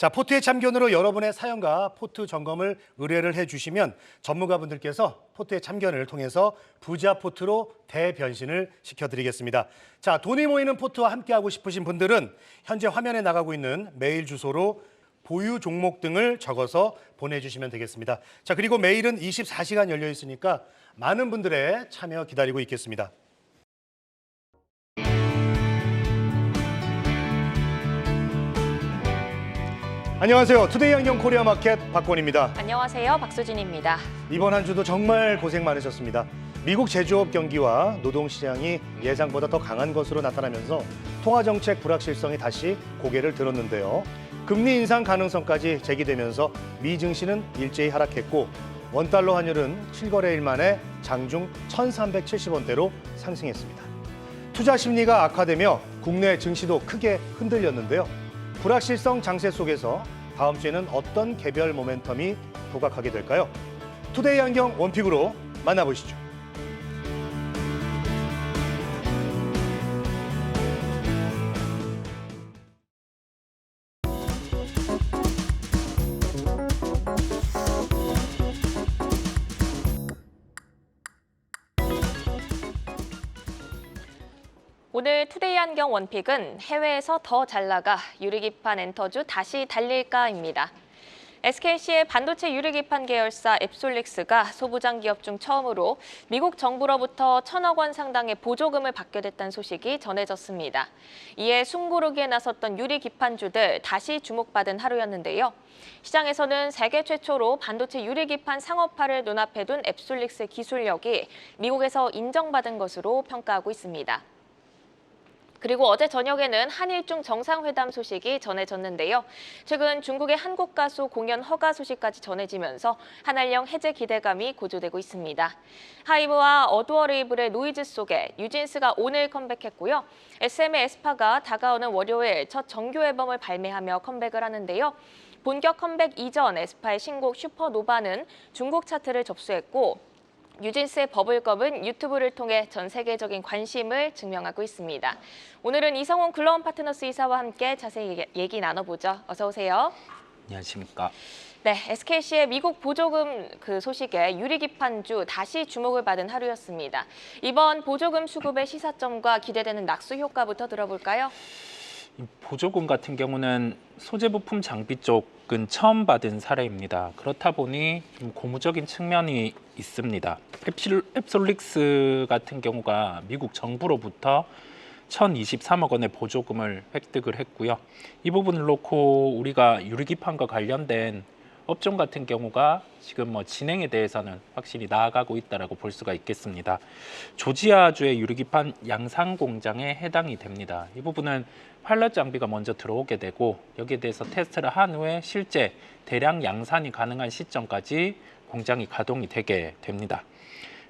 자, 포트의 참견으로 여러분의 사연과 포트 점검을 의뢰를 해주시면 전문가분들께서 포트의 참견을 통해서 부자 포트로 대변신을 시켜드리겠습니다. 자, 돈이 모이는 포트와 함께하고 싶으신 분들은 현재 화면에 나가고 있는 메일 주소로 보유 종목 등을 적어서 보내주시면 되겠습니다. 자, 그리고 메일은 24시간 열려 있으니까 많은 분들의 참여 기다리고 있겠습니다. 안녕하세요. 투데이 안경 코리아 마켓 박권입니다. 안녕하세요. 박수진입니다. 이번 한 주도 정말 고생 많으셨습니다. 미국 제조업 경기와 노동시장이 예상보다 더 강한 것으로 나타나면서 통화정책 불확실성이 다시 고개를 들었는데요. 금리 인상 가능성까지 제기되면서 미 증시는 일제히 하락했고 원달러 환율은 7거래일 만에 장중 1,370원대로 상승했습니다. 투자 심리가 악화되며 국내 증시도 크게 흔들렸는데요. 불확실성 장세 속에서 다음 주에는 어떤 개별 모멘텀이 부각하게 될까요? 투데이 안경 원픽으로 만나보시죠. 오늘 투데이 안경 원픽은 해외에서 더 잘 나가 유리기판 엔터주 다시 달릴까입니다. SKC의 반도체 유리기판 계열사 앱솔릭스가 소부장 기업 중 처음으로 미국 정부로부터 1,000억 원 상당의 보조금을 받게 됐다는 소식이 전해졌습니다. 이에 숨고르기에 나섰던 유리기판주들 다시 주목받은 하루였는데요. 시장에서는 세계 최초로 반도체 유리기판 상업화를 눈앞에 둔 앱솔릭스의 기술력이 미국에서 인정받은 것으로 평가하고 있습니다. 그리고 어제 저녁에는 한일중 정상회담 소식이 전해졌는데요. 최근 중국의 한국 가수 공연 허가 소식까지 전해지면서 한알령 해제 기대감이 고조되고 있습니다. 하이브와 어두어레이블의 노이즈 속에 뉴진스가 오늘 컴백했고요. SM의 에스파가 다가오는 월요일 첫 정규 앨범을 발매하며 컴백을 하는데요. 본격 컴백 이전 에스파의 신곡 슈퍼노바는 중국 차트를 접수했고 뉴진스의 버블검은 유튜브를 통해 전 세계적인 관심을 증명하고 있습니다. 오늘은 이성훈 글로원 파트너스 이사와 함께 자세히 얘기 나눠보죠. 어서 오세요. 안녕하십니까. 네, SKC의 미국 보조금 소식에 유리기판주 다시 주목을 받은 하루였습니다. 이번 보조금 수급의 시사점과 기대되는 낙수 효과부터 들어볼까요? 이 보조금 같은 경우는 소재 부품 장비 쪽은 처음 받은 사례입니다. 그렇다 보니 좀 고무적인 측면이 있습니다. 앱솔릭스 같은 경우가 미국 정부로부터 1,023억 원의 보조금을 획득을 했고요. 이 부분을 놓고 우리가 유리기판과 관련된 업종 같은 경우가 지금 진행에 대해서는 확실히 나아가고 있다고 볼 수가 있겠습니다. 조지아주의 유리기판 양산 공장에 해당이 됩니다. 이 부분은 파일럿 장비가 먼저 들어오게 되고 여기에 대해서 테스트를 한 후에 실제 대량 양산이 가능한 시점까지 공장이 가동이 되게 됩니다.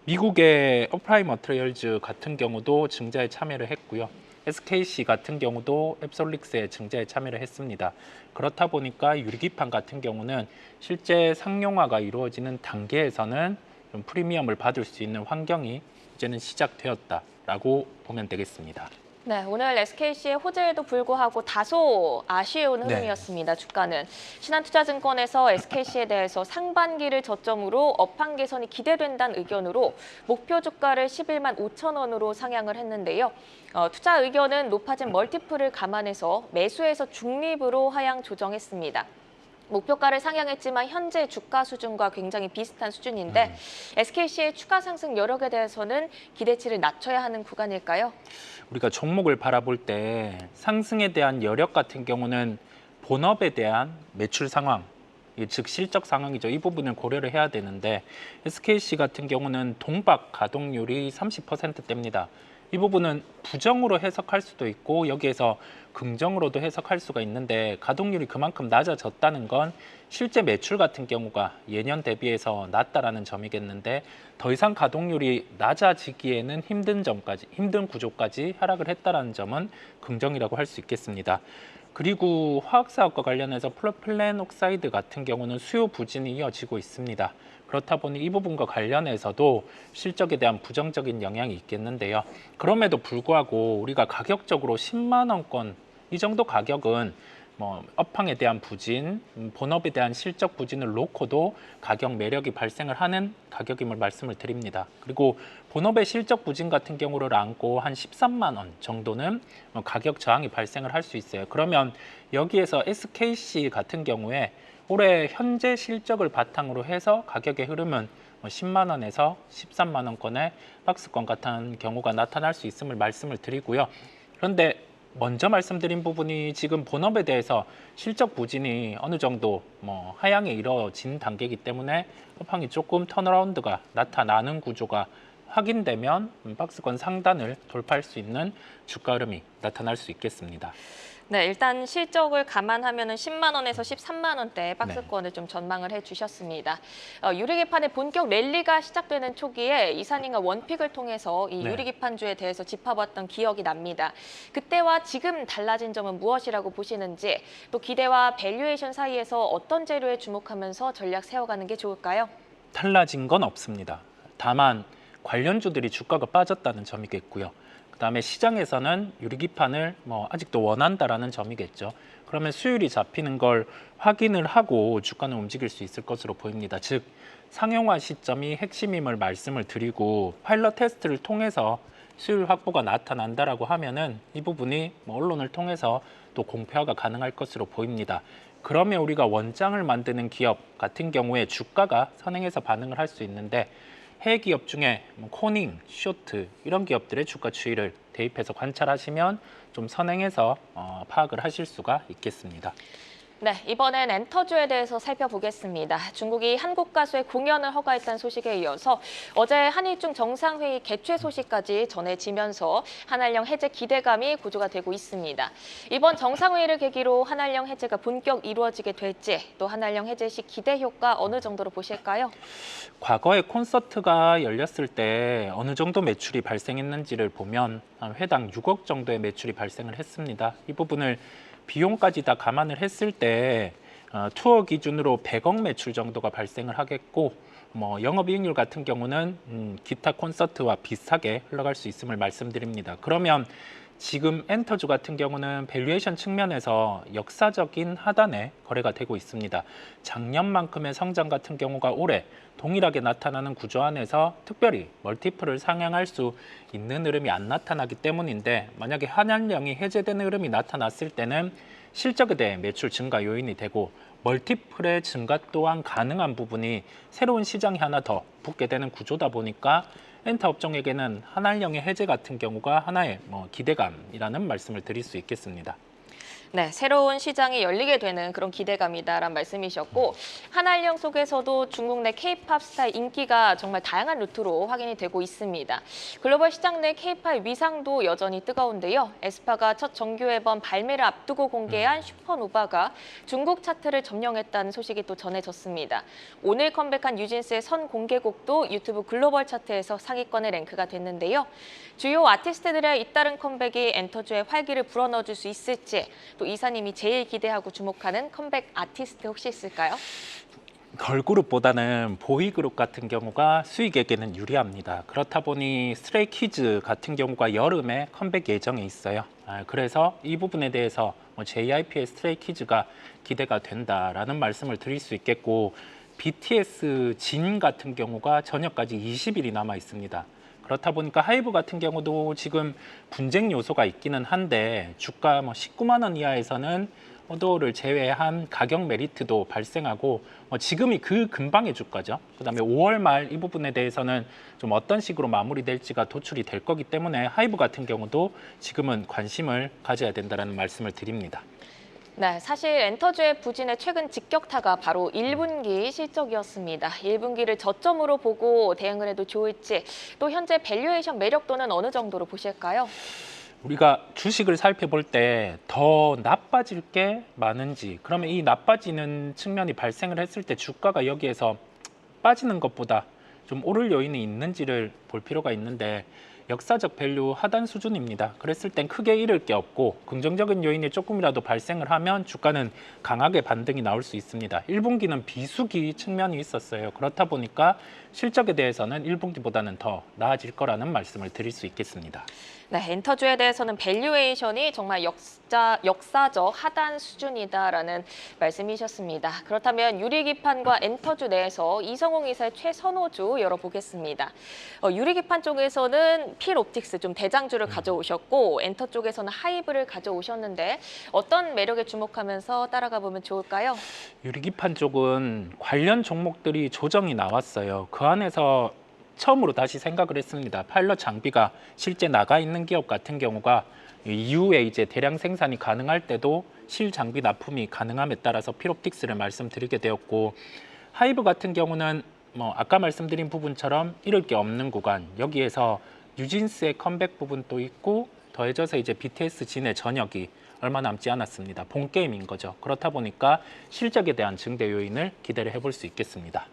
미국의 어프라이 머티리얼즈 같은 경우도 증자에 참여를 했고요. SKC 같은 경우도 앱솔릭스에 증자에 참여를 했습니다. 그렇다 보니까 유리기판 같은 경우는 실제 상용화가 이루어지는 단계에서는 좀 프리미엄을 받을 수 있는 환경이 이제는 시작되었다라고 보면 되겠습니다. 네, 오늘 SKC의 호재에도 불구하고 다소 아쉬운 흐름이었습니다. 주가는 신한투자증권에서 SKC에 대해서 상반기를 저점으로 업황 개선이 기대된다는 의견으로 목표 주가를 11만 5천 원으로 상향을 했는데요. 투자 의견은 높아진 멀티플을 감안해서 매수에서 중립으로 하향 조정했습니다. 목표가를 상향했지만 현재 주가 수준과 굉장히 비슷한 수준인데 SKC의 추가 상승 여력에 대해서는 기대치를 낮춰야 하는 구간일까요? 우리가 종목을 바라볼 때 상승에 대한 여력 같은 경우는 본업에 대한 매출 상황, 즉 실적 상황이죠. 이 부분을 고려를 해야 되는데 SKC 같은 경우는 동박 가동률이 30%대입니다. 이 부분은 부정으로 해석할 수도 있고 여기에서 긍정으로도 해석할 수가 있는데 가동률이 그만큼 낮아졌다는 건 실제 매출 같은 경우가 예년 대비해서 낮다라는 점이겠는데 더 이상 가동률이 낮아지기에는 힘든 구조까지 하락을 했다라는 점은 긍정이라고 할 수 있겠습니다. 그리고 화학사업과 관련해서 프로필렌 옥사이드 같은 경우는 수요 부진이 이어지고 있습니다. 그렇다 보니 이 부분과 관련해서도 실적에 대한 부정적인 영향이 있겠는데요. 그럼에도 불구하고 우리가 가격적으로 10만 원권 이 정도 가격은 뭐 업황에 대한 부진, 본업에 대한 실적 부진을 놓고도 가격 매력이 발생을 하는 가격임을 말씀을 드립니다. 그리고 본업의 실적 부진 같은 경우를 안고 한 13만 원 정도는 가격 저항이 발생을 할 수 있어요. 그러면 여기에서 SKC 같은 경우에 올해 현재 실적을 바탕으로 해서 가격의 흐름은 10만 원에서 13만 원권의 박스권 같은 경우가 나타날 수 있음을 말씀을 드리고요. 그런데 먼저 말씀드린 부분이 지금 본업에 대해서 실적 부진이 어느 정도 하향이 이루어진 단계이기 때문에 업황이 조금 턴어라운드가 나타나는 구조가 확인되면 박스권 상단을 돌파할 수 있는 주가 흐름이 나타날 수 있겠습니다. 네, 일단 실적을 감안하면 10만 원에서 13만 원대 박스권을 좀 전망을 해주셨습니다. 유리기판의 본격 랠리가 시작되는 초기에 이사님과 원픽을 통해서 이 유리기판주에 대해서 짚어봤던 기억이 납니다. 그때와 지금 달라진 점은 무엇이라고 보시는지, 또 기대와 밸류에이션 사이에서 어떤 재료에 주목하면서 전략 세워가는 게 좋을까요? 달라진 건 없습니다. 다만 관련주들이 주가가 빠졌다는 점이겠고요. 그다음에 시장에서는 유리기판을 아직도 원한다라는 점이겠죠. 그러면 수율이 잡히는 걸 확인을 하고 주가는 움직일 수 있을 것으로 보입니다. 즉 상용화 시점이 핵심임을 말씀을 드리고 파일럿 테스트를 통해서 수율 확보가 나타난다라고 하면은 이 부분이 언론을 통해서 또 공표화가 가능할 것으로 보입니다. 그러면 우리가 원장을 만드는 기업 같은 경우에 주가가 선행해서 반응을 할 수 있는데, 해외 기업 중에 코닝, 쇼트 이런 기업들의 주가 추이를 대입해서 관찰하시면 좀 선행해서 파악을 하실 수가 있겠습니다. 네, 이번엔 엔터주에 대해서 살펴보겠습니다. 중국이 한국 가수의 공연을 허가했다는 소식에 이어서 어제 한일중 정상회의 개최 소식까지 전해지면서 한알령 해제 기대감이 고조가 되고 있습니다. 이번 정상회의를 계기로 한알령 해제가 본격 이루어지게 될지, 또 한알령 해제 시 기대 효과 어느 정도로 보실까요? 과거에 콘서트가 열렸을 때 어느 정도 매출이 발생했는지를 보면 회당 6억 정도의 매출이 발생을 했습니다. 이 부분을 비용까지 다 감안을 했을 때 투어 기준으로 100억 매출 정도가 발생을 하겠고, 영업이익률 같은 경우는 기타 콘서트와 비슷하게 흘러갈 수 있음을 말씀드립니다. 그러면 지금 엔터주 같은 경우는 밸류에이션 측면에서 역사적인 하단에 거래가 되고 있습니다. 작년만큼의 성장 같은 경우가 올해 동일하게 나타나는 구조 안에서 특별히 멀티플을 상향할 수 있는 흐름이 안 나타나기 때문인데, 만약에 한알령이 해제되는 흐름이 나타났을 때는 실적에 대해 매출 증가 요인이 되고 멀티플의 증가 또한 가능한 부분이 새로운 시장이 하나 더 붙게 되는 구조다 보니까 엔터 업종에게는 한알령의 해제 같은 경우가 하나의 기대감이라는 말씀을 드릴 수 있겠습니다. 네, 새로운 시장이 열리게 되는 그런 기대감이다라는 말씀이셨고, 한알령 속에서도 중국 내 K-팝 스타의 인기가 정말 다양한 루트로 확인이 되고 있습니다. 글로벌 시장 내 K-팝의 위상도 여전히 뜨거운데요. 에스파가 첫 정규 앨범 발매를 앞두고 공개한 슈퍼노바가 중국 차트를 점령했다는 소식이 또 전해졌습니다. 오늘 컴백한 뉴진스의 선 공개곡도 유튜브 글로벌 차트에서 상위권에 랭크가 됐는데요. 주요 아티스트들의 잇따른 컴백이 엔터주에 활기를 불어넣어줄 수 있을지, 또 이사님이 제일 기대하고 주목하는 컴백 아티스트 혹시 있을까요? 걸그룹보다는 보이그룹 같은 경우가 수익에게는 유리합니다. 그렇다 보니 스트레이키즈 같은 경우가 여름에 컴백 예정에 있어요. 그래서 이 부분에 대해서 JYP의 스트레이키즈가 기대가 된다라는 말씀을 드릴 수 있겠고, BTS 진 같은 경우가 저녁까지 20일이 남아 있습니다. 그렇다 보니까 하이브 같은 경우도 지금 분쟁 요소가 있기는 한데 주가 19만 원 이하에서는 오더를 제외한 가격 메리트도 발생하고 지금이 그 근방의 주가죠. 그다음에 5월 말 이 부분에 대해서는 좀 어떤 식으로 마무리될지가 도출이 될 거기 때문에 하이브 같은 경우도 지금은 관심을 가져야 된다는 말씀을 드립니다. 네, 사실 엔터주의 부진의 최근 직격타가 바로 1분기 실적이었습니다. 1분기를 저점으로 보고 대응을 해도 좋을지, 또 현재 밸류에이션 매력도는 어느 정도로 보실까요? 우리가 주식을 살펴볼 때 더 나빠질 게 많은지, 그러면 이 나빠지는 측면이 발생을 했을 때 주가가 여기에서 빠지는 것보다 좀 오를 요인이 있는지를 볼 필요가 있는데, 역사적 밸류 하단 수준입니다. 그랬을 땐 크게 잃을 게 없고 긍정적인 요인이 조금이라도 발생을 하면 주가는 강하게 반등이 나올 수 있습니다. 1분기는 비수기 측면이 있었어요. 그렇다 보니까 실적에 대해서는 1분기보다는 더 나아질 거라는 말씀을 드릴 수 있겠습니다. 네, 엔터주에 대해서는 밸류에이션이 정말 역사적 하단 수준이다라는 말씀이셨습니다. 그렇다면 유리기판과 엔터주 내에서 이성웅 이사의 최선호주 열어보겠습니다. 유리기판 쪽에서는 필옵틱스 좀 대장주를 가져오셨고 엔터 쪽에서는 하이브를 가져오셨는데 어떤 매력에 주목하면서 따라가 보면 좋을까요? 유리기판 쪽은 관련 종목들이 조정이 나왔어요. 그 안에서 처음으로 다시 생각을 했습니다. 파일럿 장비가 실제 나가 있는 기업 같은 경우가 이후에 이제 대량 생산이 가능할 때도 실장비 납품이 가능함에 따라서 필옵틱스를 말씀드리게 되었고, 하이브 같은 경우는 아까 말씀드린 부분처럼 잃을 게 없는 구간, 여기에서 뉴진스의 컴백 부분도 있고 더해져서 이제 BTS 진의 전역이 얼마 남지 않았습니다. 본 게임인 거죠. 그렇다 보니까 실적에 대한 증대 요인을 기대를 해볼 수 있겠습니다.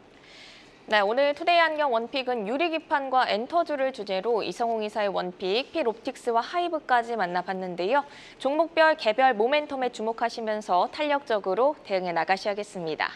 네, 오늘 투데이 안경 원픽은 유리기판과 엔터주를 주제로 이성웅 이사의 원픽, 필옵틱스와 하이브까지 만나봤는데요. 종목별 개별 모멘텀에 주목하시면서 탄력적으로 대응해 나가셔야겠습니다.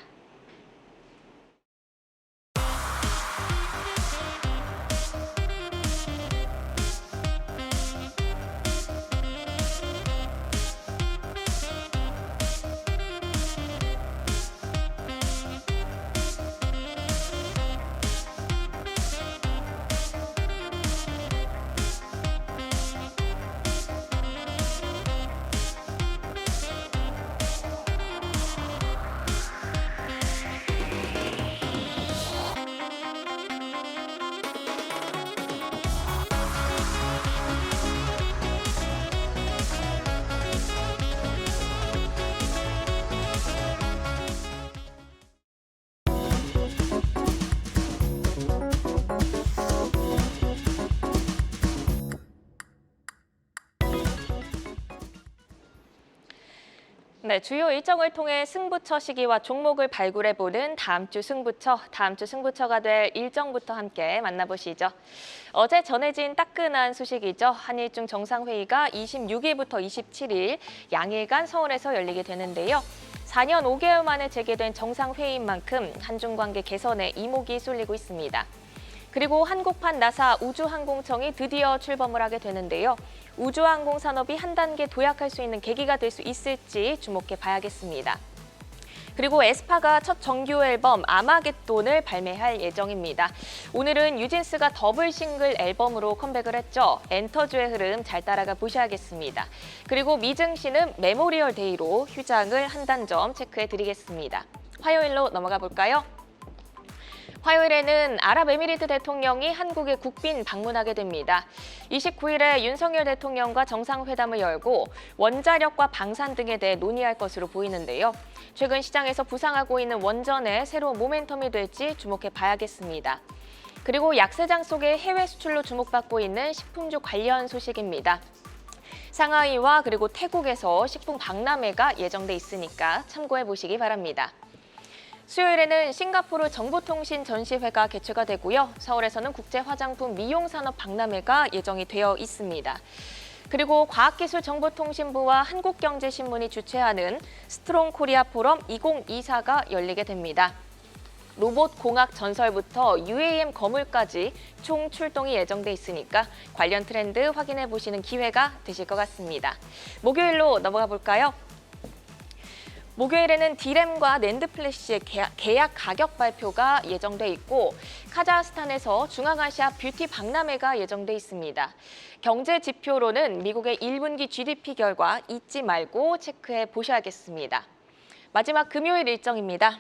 네, 주요 일정을 통해 승부처 시기와 종목을 발굴해보는 다음 주 승부처가 될 일정부터 함께 만나보시죠. 어제 전해진 따끈한 소식이죠. 한일중 정상회의가 26일부터 27일 양일간 서울에서 열리게 되는데요. 4년 5개월 만에 재개된 정상회의인 만큼 한중 관계 개선에 이목이 쏠리고 있습니다. 그리고 한국판 나사 우주항공청이 드디어 출범을 하게 되는데요. 우주항공 산업이 한 단계 도약할 수 있는 계기가 될 수 있을지 주목해 봐야겠습니다. 그리고 에스파가 첫 정규 앨범 아마겟돈을 발매할 예정입니다. 오늘은 뉴진스가 더블 싱글 앨범으로 컴백을 했죠. 엔터주의 흐름 잘 따라가 보셔야겠습니다. 그리고 미증시는 메모리얼 데이로 휴장을 한다는 점 체크해 드리겠습니다. 화요일로 넘어가 볼까요? 화요일에는 아랍에미리트 대통령이 한국에 국빈 방문하게 됩니다. 29일에 윤석열 대통령과 정상회담을 열고 원자력과 방산 등에 대해 논의할 것으로 보이는데요. 최근 시장에서 부상하고 있는 원전의 새로운 모멘텀이 될지 주목해 봐야겠습니다. 그리고 약세장 속의 해외 수출로 주목받고 있는 식품주 관련 소식입니다. 상하이와 그리고 태국에서 식품 박람회가 예정돼 있으니까 참고해 보시기 바랍니다. 수요일에는 싱가포르 정보통신 전시회가 개최가 되고요. 서울에서는 국제화장품 미용산업 박람회가 예정이 되어 있습니다. 그리고 과학기술정보통신부와 한국경제신문이 주최하는 스트롱 코리아 포럼 2024가 열리게 됩니다. 로봇 공학 전설부터 UAM 거물까지 총 출동이 예정돼 있으니까 관련 트렌드 확인해 보시는 기회가 되실 것 같습니다. 목요일로 넘어가 볼까요? 목요일에는 디램과 낸드 플래시의 계약 가격 발표가 예정돼 있고 카자흐스탄에서 중앙아시아 뷰티 박람회가 예정돼 있습니다. 경제 지표로는 미국의 1분기 GDP 결과 잊지 말고 체크해 보셔야겠습니다. 마지막 금요일 일정입니다.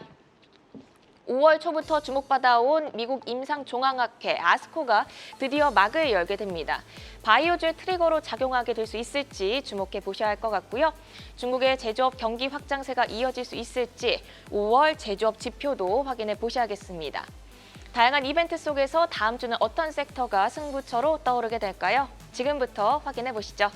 5월 초부터 주목받아온 미국 임상종합학회 아스코가 드디어 막을 열게 됩니다. 바이오주의 트리거로 작용하게 될 수 있을지 주목해 보셔야 할 것 같고요. 중국의 제조업 경기 확장세가 이어질 수 있을지 5월 제조업 지표도 확인해 보셔야겠습니다. 다양한 이벤트 속에서 다음 주는 어떤 섹터가 승부처로 떠오르게 될까요? 지금부터 확인해 보시죠.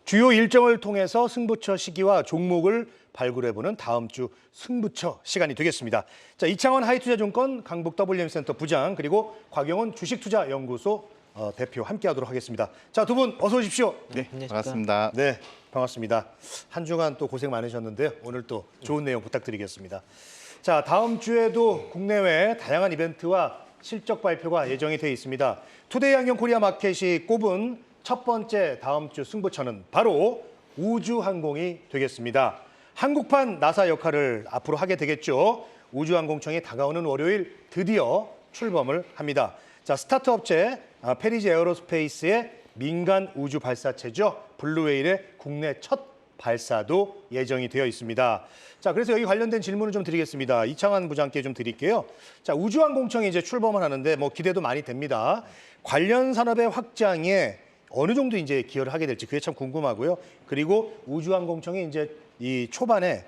주요 일정을 통해서 승부처 시기와 종목을 발굴해보는 다음 주 승부처 시간이 되겠습니다. 자, 이창원 하이투자증권 강북 WM센터 부장 그리고 곽영훈 주식투자연구소 대표 함께하도록 하겠습니다. 자, 두 분 어서 오십시오. 네, 반갑습니다. 네, 반갑습니다. 한 주간 또 고생 많으셨는데요. 오늘 또 좋은 내용 부탁드리겠습니다. 자, 다음 주에도 국내외 다양한 이벤트와 실적 발표가 예정이 돼 있습니다. 투데이 안경 코리아 마켓이 꼽은 첫 번째 다음 주 승부처는 바로 우주항공이 되겠습니다. 한국판 나사 역할을 앞으로 하게 되겠죠. 우주항공청이 다가오는 월요일 드디어 출범을 합니다. 자, 스타트 업체 페리즈 에어로스페이스의 민간 우주 발사체죠. 블루웨일의 국내 첫 발사도 예정이 되어 있습니다. 자, 그래서 여기 관련된 질문을 좀 드리겠습니다. 이창환 부장께 좀 드릴게요. 자, 우주항공청이 이제 출범을 하는데 뭐 기대도 많이 됩니다. 관련 산업의 확장에 어느 정도 이제 기여를 하게 될지 그게 참 궁금하고요. 그리고 우주항공청이 이제 이 초반에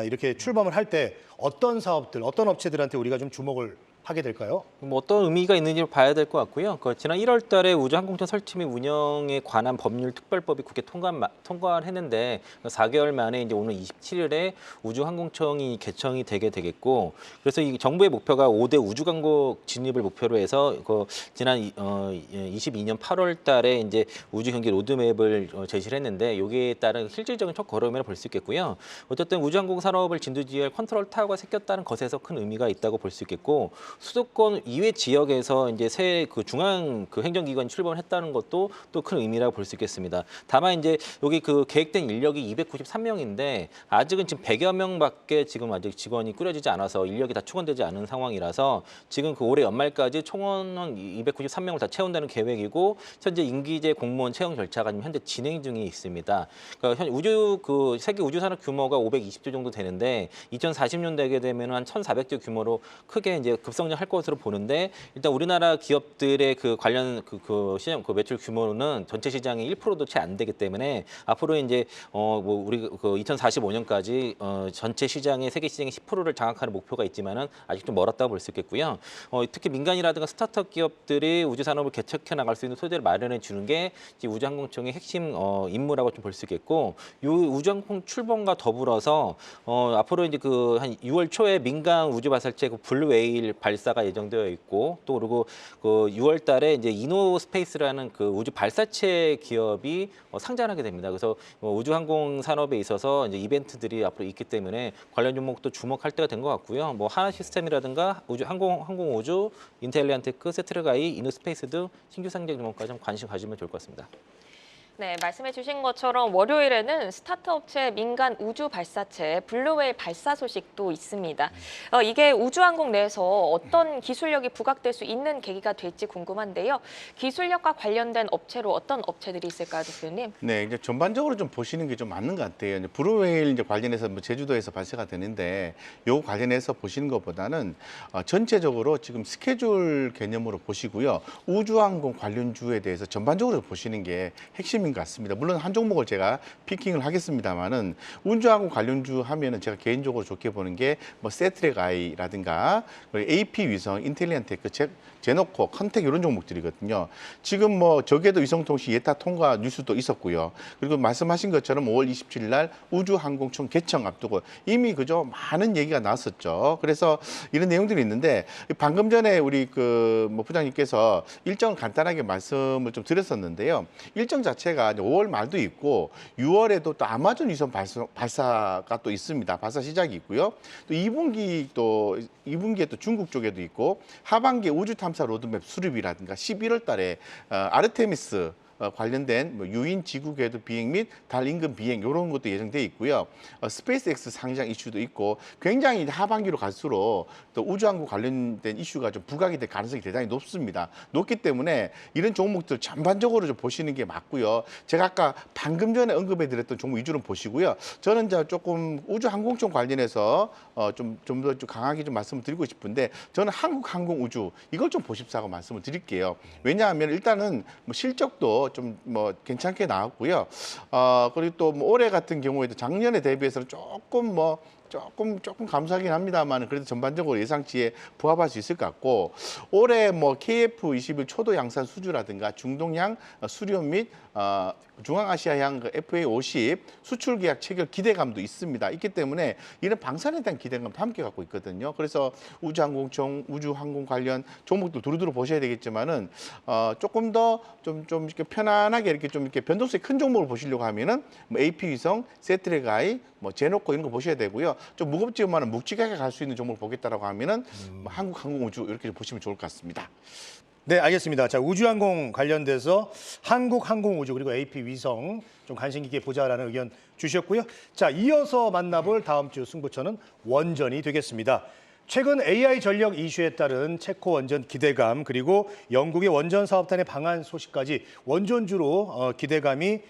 이렇게 출범을 할 때 어떤 사업들, 어떤 업체들한테 우리가 좀 주목을 하게 될까요? 뭐 어떤 의미가 있는지를 봐야 될 것 같고요. 지난 1월 달에 우주항공청 설치 및 운영에 관한 법률 특별법이 국회 통과를 했는데 4개월 만에 이제 오늘 27일에 우주항공청이 개청이 되게 되겠고, 그래서 이 정부의 목표가 5대 우주강국 진입을 목표로 해서 지난 22년 8월 달에 이제 우주 경기 로드맵을 제시를 했는데 여기에 따른 실질적인 첫 걸음이라고 볼 수 있겠고요. 어쨌든 우주항공 산업을 진두지휘할 컨트롤 타워가 생겼다는 것에서 큰 의미가 있다고 볼 수 있겠고, 수도권 이외 지역에서 이제 새 중앙 행정기관이 출범을 했다는 것도 또 큰 의미라고 볼 수 있겠습니다. 다만 이제 여기 계획된 인력이 293명인데 아직은 지금 100여 명밖에 지금 아직 직원이 꾸려지지 않아서 인력이 다 충원되지 않은 상황이라서 지금 올해 연말까지 총원은 293명을 다 채운다는 계획이고, 현재 임기제 공무원 채용 절차가 지금 현재 진행 중에 있습니다. 그러니까 세계 우주 산업 규모가 520조 정도 되는데 2040년 되게 되면 한 1,400조 규모로 크게 이제 급성장할 것으로 보는데, 일단 우리나라 기업들의 관련 시장 매출 규모는 전체 시장의 1%도 채 안 되기 때문에 앞으로 이제 우리 2045년까지 전체 시장의 세계 시장의 10%를 장악하는 목표가 있지만은 아직 좀 멀었다고 볼 수 있겠고요. 특히 민간이라든가 스타트업 기업들이 우주 산업을 개척해 나갈 수 있는 소재를 마련해 주는 게 우주항공청의 핵심 임무라고 좀 볼 수 있겠고, 이 우주항공 출범과 더불어서 앞으로 이제 한 6월 초에 민간 우주 발사체 블루웨일 발사가 예정되어 있고, 또 그리고 6월 달에 이제 이노스페이스라는 우주 발사체 기업이 상장하게 됩니다. 그래서 우주항공 산업에 있어서 이제 이벤트들이 앞으로 있기 때문에 관련 종목도 주목할 때가 된 것 같고요. 뭐 하나 시스템이라든가 항공우주, 인텔리안테크, 세트르가이, 이노스페이스 등 신규 상장 종목까지 좀 관심 가지면 좋을 것 같습니다. 네, 말씀해 주신 것처럼 월요일에는 스타트업체 민간 우주 발사체 블루웨일 발사 소식도 있습니다. 이게 우주항공 내에서 어떤 기술력이 부각될 수 있는 계기가 될지 궁금한데요. 기술력과 관련된 업체로 어떤 업체들이 있을까요, 대표님? 네, 이제 전반적으로 좀 보시는 게 좀 맞는 것 같아요. 이제 블루웨일 이제 관련해서 제주도에서 발사가 되는데, 요 관련해서 보시는 것보다는 전체적으로 지금 스케줄 개념으로 보시고요. 우주항공 관련주에 대해서 전반적으로 보시는 게 핵심 것 같습니다. 물론 한 종목을 제가 피킹을 하겠습니다만은 우주항공 관련주 하면은 제가 개인적으로 좋게 보는 게 뭐 세트렉아이라든가 AP 위성, 인텔리안테크, 제노코, 컨텍 이런 종목들이거든요. 지금 뭐 저궤도 위성통신 예타 통과 뉴스도 있었고요. 그리고 말씀하신 것처럼 5월 27일 날 우주항공청 개청 앞두고 이미 그저 많은 얘기가 나왔었죠. 그래서 이런 내용들이 있는데, 방금 전에 우리 부장님께서 일정을 간단하게 말씀을 좀 드렸었는데요. 일정 자체가 5월 말도 있고 6월에도 또 아마존 위성 발사가 또 있습니다. 발사 시작이 있고요. 또 2분기에 또 중국 쪽에도 있고, 하반기에 우주 탐사 로드맵 수립이라든가 11월 달에 아르테미스 관련된 유인 지구 궤도 비행 및 달 인근 비행 이런 것도 예정돼 있고요. 스페이스X 상장 이슈도 있고, 굉장히 하반기로 갈수록 또 우주항공 관련된 이슈가 좀 부각이 될 가능성이 대단히 높기 때문에 이런 종목들 전반적으로 좀 보시는 게 맞고요. 제가 아까 방금 전에 언급해드렸던 종목 위주로 보시고요. 저는 조금 우주항공청 관련해서 좀 더 강하게 좀 말씀을 드리고 싶은데, 저는 한국항공우주 이걸 좀 보십사고 말씀을 드릴게요. 왜냐하면 일단은 실적도 좀 괜찮게 나왔고요. 그리고 또 올해 같은 경우에도 작년에 대비해서는 조금 조금 감소하긴 합니다만 그래도 전반적으로 예상치에 부합할 수 있을 것 같고 올해 뭐 KF21 초도 양산 수주라든가 중동향 수렴 및 중앙아시아향 그 FA50 수출 계약 체결 기대감도 있습니다. 있기 때문에 이런 방산에 대한 기대감도 함께 갖고 있거든요. 그래서 우주항공 관련 종목들 두루두루 보셔야 되겠지만은 조금 더 좀 이렇게 편안하게 이렇게 좀 이렇게 변동성이 큰 종목을 보시려고 하면은 뭐 AP위성, 세트레가이, 뭐 제노코 이런 거 보셔야 되고요. 좀 무겁지만은 묵직하게 갈 수 있는 종목을 보겠다라고 하면은 뭐 한국항공우주 이렇게 보시면 좋을 것 같습니다. 네, 알겠습니다. 자, 우주항공 관련돼서 한국항공우주 그리고 AP위성 좀 관심 있게 보자라는 의견 주셨고요. 자, 이어서 만나볼 다음 주 승부처는 원전이 되겠습니다. 최근 AI 전력 이슈에 따른 체코 원전 기대감 그리고 영국의 원전 사업단의 방한 소식까지 원전주로 기대감이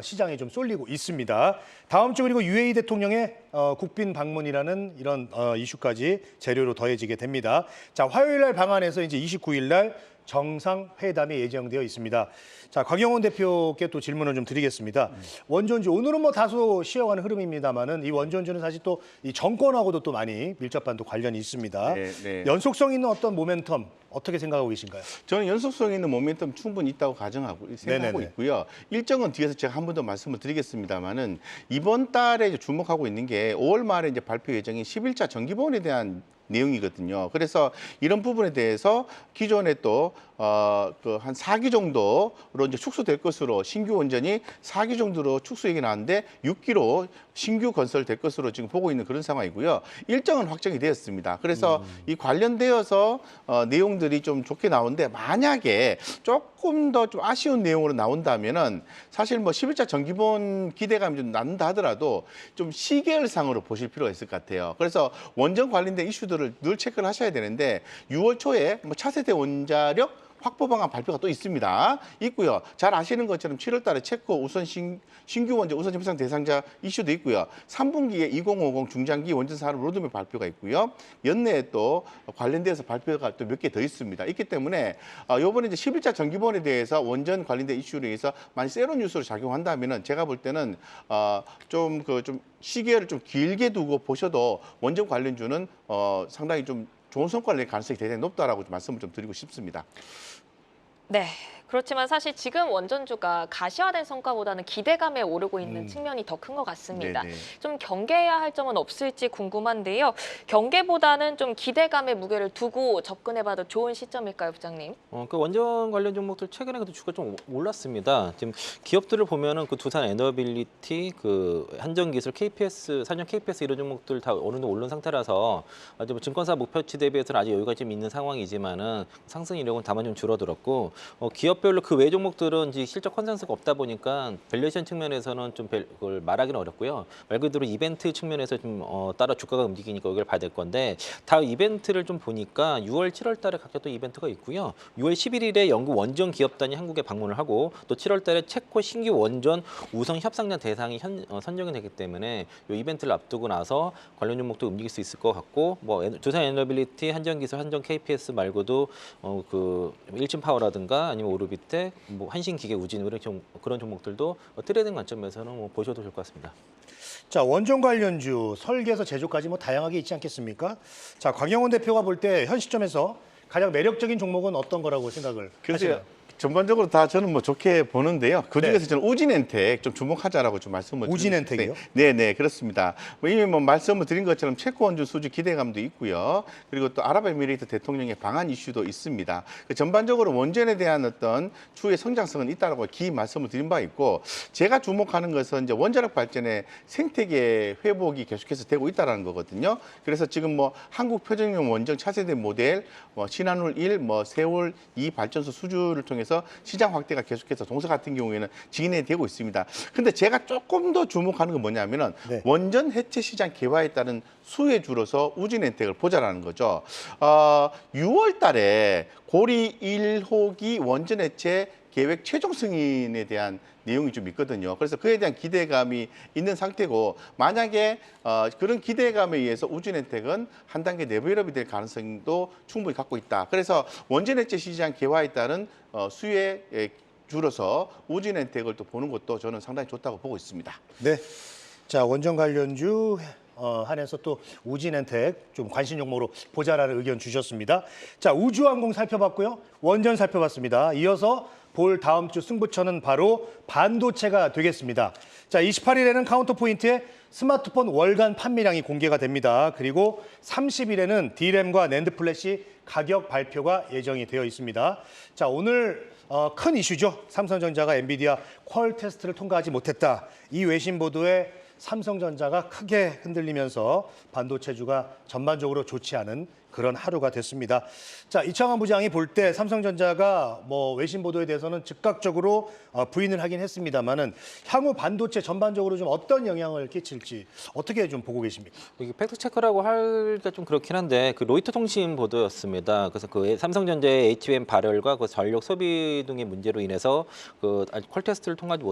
시장에 좀 쏠리고 있습니다. 다음 주 그리고 UAE 대통령의 국빈 방문이라는 이런 이슈까지 재료로 더해지게 됩니다. 자, 화요일 날 방한해서 이제 29일 날 정상회담이 예정되어 있습니다. 자, 곽영원 대표께 또 질문을 좀 드리겠습니다. 원전주 오늘은 뭐 다소 쉬어가는 흐름입니다만은 이 원전주는 사실 또 이 정권하고도 또 많이 밀접한 또 관련이 있습니다. 네. 연속성 있는 어떤 모멘텀 어떻게 생각하고 계신가요? 저는 연속성 있는 모멘텀 충분히 있다고 생각하고 있고요. 일정은 뒤에서 제가 한 번 더 말씀을 드리겠습니다만은 이번 달에 이제 주목하고 있는 게 5월 말에 이제 발표 예정인 11차 정기보험에 대한 내용이거든요. 그래서 이런 부분에 대해서 기존에 또 한 4기 정도로 이제 축소될 것으로 신규 원전이 4기 정도로 축소 얘기 나왔는데 6기로 신규 건설될 것으로 지금 보고 있는 그런 상황이고요. 일정은 확정이 되었습니다. 그래서 이 관련되어서 내용들이 좀 좋게 나오는데 만약에 조금 더 좀 아쉬운 내용으로 나온다면은 사실 뭐 11차 정기보험 기대감이 좀 난다 하더라도 좀 시계열상으로 보실 필요가 있을 것 같아요. 그래서 원전 관련된 이슈들을 늘 체크를 하셔야 되는데 6월 초에 뭐 차세대 원자력 확보 방안 발표가 또 있고요. 잘 아시는 것처럼 7월 달에 체코 우선 신규 원전 우선 협상 대상자 이슈도 있고요. 3분기에 2050 중장기 원전 산업 로드맵 발표가 있고요. 연내에 또 관련돼서 발표가 또 몇 개 더 있습니다. 있기 때문에 이번에 이제 11차 정기보험에 대해서 원전 관련된 이슈에 의해서 많이 세로 뉴스로 작용한다면은 제가 볼 때는 좀 시계를 좀 길게 두고 보셔도 원전 관련주는 상당히 좀 좋은 성과를 낼 가능성이 대단히 높다라고 말씀을 좀 드리고 싶습니다. 네. 그렇지만 사실 지금 원전주가 가시화된 성과보다는 기대감에 오르고 있는 측면이 더 큰 것 같습니다. 네네. 좀 경계해야 할 점은 없을지 궁금한데요. 경계보다는 좀 기대감의 무게를 두고 접근해봐도 좋은 시점일까요, 부장님? 그 원전 관련 종목들 최근에 그래도 주가 좀 올랐습니다. 지금 기업들을 보면은 그 두산 에너빌리티, 그 한전기술, KPS, 산전 KPS 이런 종목들 다 어느 정도 오른 상태라서 좀 증권사 목표치 대비해서는 아직 여유가 좀 있는 상황이지만은 상승 이력은 다만 좀 줄어들었고 기업별로 그 외 종목들은 이제 실적 컨센서스가 없다 보니까 밸류에이션 측면에서는 좀 그걸 말하기는 어렵고요. 말 그대로 이벤트 측면에서 좀 따라 주가가 움직이니까 이걸 봐야 될 건데 다 이벤트를 좀 보니까 6월, 7월 달에 각각 또 이벤트가 있고요. 6월 11일에 영국 원전 기업단이 한국에 방문을 하고 또 7월 달에 체코 신규 원전 우선 협상자 대상이 선정이 되기 때문에 이 이벤트를 앞두고 나서 관련 종목도 움직일 수 있을 것 같고 뭐 두산 에너빌리티, 한전기술, 한전 KPS 말고도 그 일진파워라든가 아니면 오르비텍, 뭐 한신기계, 우진 그런 종목들도 트레이딩 관점에서는 뭐 보셔도 좋을 것 같습니다. 자, 원전 관련주 설계에서 제조까지 뭐 다양하게 있지 않겠습니까? 자, 곽영원 대표가 볼 때 현 시점에서 가장 매력적인 종목은 어떤 거라고 생각을 하시나요? 전반적으로 다 저는 뭐 좋게 보는데요. 그중에서 저는 우진엔텍 좀 주목하자라고 좀 말씀을 우진엔텍이요? 네, 그렇습니다. 이미 뭐 말씀을 드린 것처럼 체코 원전 수주 기대감도 있고요. 그리고 또 아랍에미레이트 대통령의 방한 이슈도 있습니다. 전반적으로 원전에 대한 어떤 추후의 성장성은 있다라고 말씀을 드린 바 있고 제가 주목하는 것은 이제 원자력 발전의 생태계 회복이 계속해서 되고 있다라는 거거든요. 그래서 지금 뭐 한국 표준형 원전 차세대 모델, 뭐 신한울 1, 뭐 세월 2 발전소 수주를 통해서 시장 확대가 계속해서 동사 같은 경우에는 진행되고 있습니다. 근데 제가 조금 더 주목하는 건 뭐냐면은 원전 해체 시장 개화에 따른 수혜주로서 우진엔텍을 보자라는 거죠. 6월 달에 고리 1호기 원전 해체 계획 최종 승인에 대한 내용이 좀 있거든요. 그래서 그에 대한 기대감이 있는 상태고 만약에 그런 기대감에 의해서 우진엔텍은 한 단계 레벨업이 될 가능성도 충분히 갖고 있다. 그래서 원전 해체 시장 개화에 따른 수혜 줄어서 우진엔텍을 또 보는 것도 저는 상당히 좋다고 보고 있습니다. 네. 자, 원전 관련주 한해서 또 우진엔텍 좀 관심 종목으로 보자라는 의견 주셨습니다. 자, 우주항공 살펴봤고요. 원전 살펴봤습니다. 이어서 볼 다음 주 승부처는 바로 반도체가 되겠습니다. 자, 28일에는 카운터포인트의 스마트폰 월간 판매량이 공개가 됩니다. 그리고 30일에는 D램과 낸드 플래시 가격 발표가 예정이 되어 있습니다. 자, 오늘 큰 이슈죠. 삼성전자가 엔비디아 퀄 테스트를 통과하지 못했다. 이 외신 보도에 삼성전자가 크게 흔들리면서 반도체주가 전반적으로 좋지 않은 그런 하루가 됐습니다. 자, 이창환 부장이 볼 때 삼성전자가 뭐 외신 보도에 대해서는 즉각적으로 부인을 하긴 했습니다만은 향후 반도체 전반적으로 좀 어떤 영향을 끼칠지 어떻게 좀 보고 계십니까? 이게 팩트 체크라고 하기가 좀 그렇긴 한데 그 로이터 통신 보도였습니다. 그래서 그 삼성전자의 HBM 발열과 그 전력 소비 등의 문제로 인해서 그 아직 퀄 테스트를 통과하지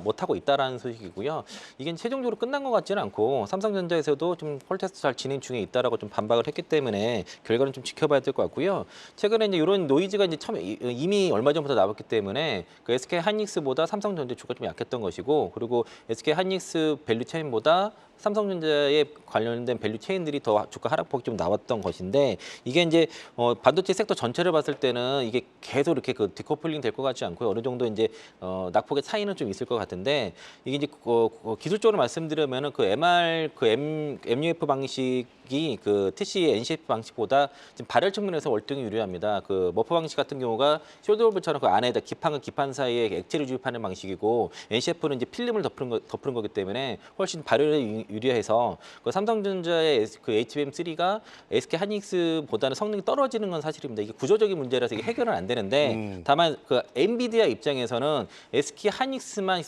못하고 있다라는 소식이고요. 이게 최종적으로 끝난 것 같지는 않고 삼성전자에서도 좀 퀄 테스트 잘 진행 중에 있다라고 좀 반박을 했기 때문에 결과는 좀 지켜봐야 될 것 같고요. 최근에 이제 이런 노이즈가 이제 이미 얼마 전부터 나왔기 때문에 그 SK 하이닉스보다 삼성전자 주가 좀 약했던 것이고, 그리고 SK 하이닉스 밸류 체인보다 삼성전자에 관련된 밸류 체인들이 더 주가 하락폭이 좀 나왔던 것인데, 이게 이제 반도체 섹터 전체를 봤을 때는 이게 계속 이렇게 그 디커플링 될 것 같지 않고요. 어느 정도 이제 낙폭의 차이는 좀 있을 것 같은데, 이게 이제 기술적으로 말씀드리면은 그 MUF 방식이 그 TC NCF 방식보다 지금 발열 측면에서 월등히 유리합니다. 그 머프 방식 같은 경우가 숄더볼처럼 그 안에다 기판과 기판 사이에 액체를 주입하는 방식이고, NCF는 이제 필름을 덮는 거기 때문에 훨씬 발열에 유리해서 그 삼성전자의 그 HBM3가 SK 하이닉스보다는 성능이 떨어지는 건 사실입니다. 이게 구조적인 문제라서 이게 해결은 안 되는데, 다만 그 엔비디아 입장에서는 SK 하이닉스만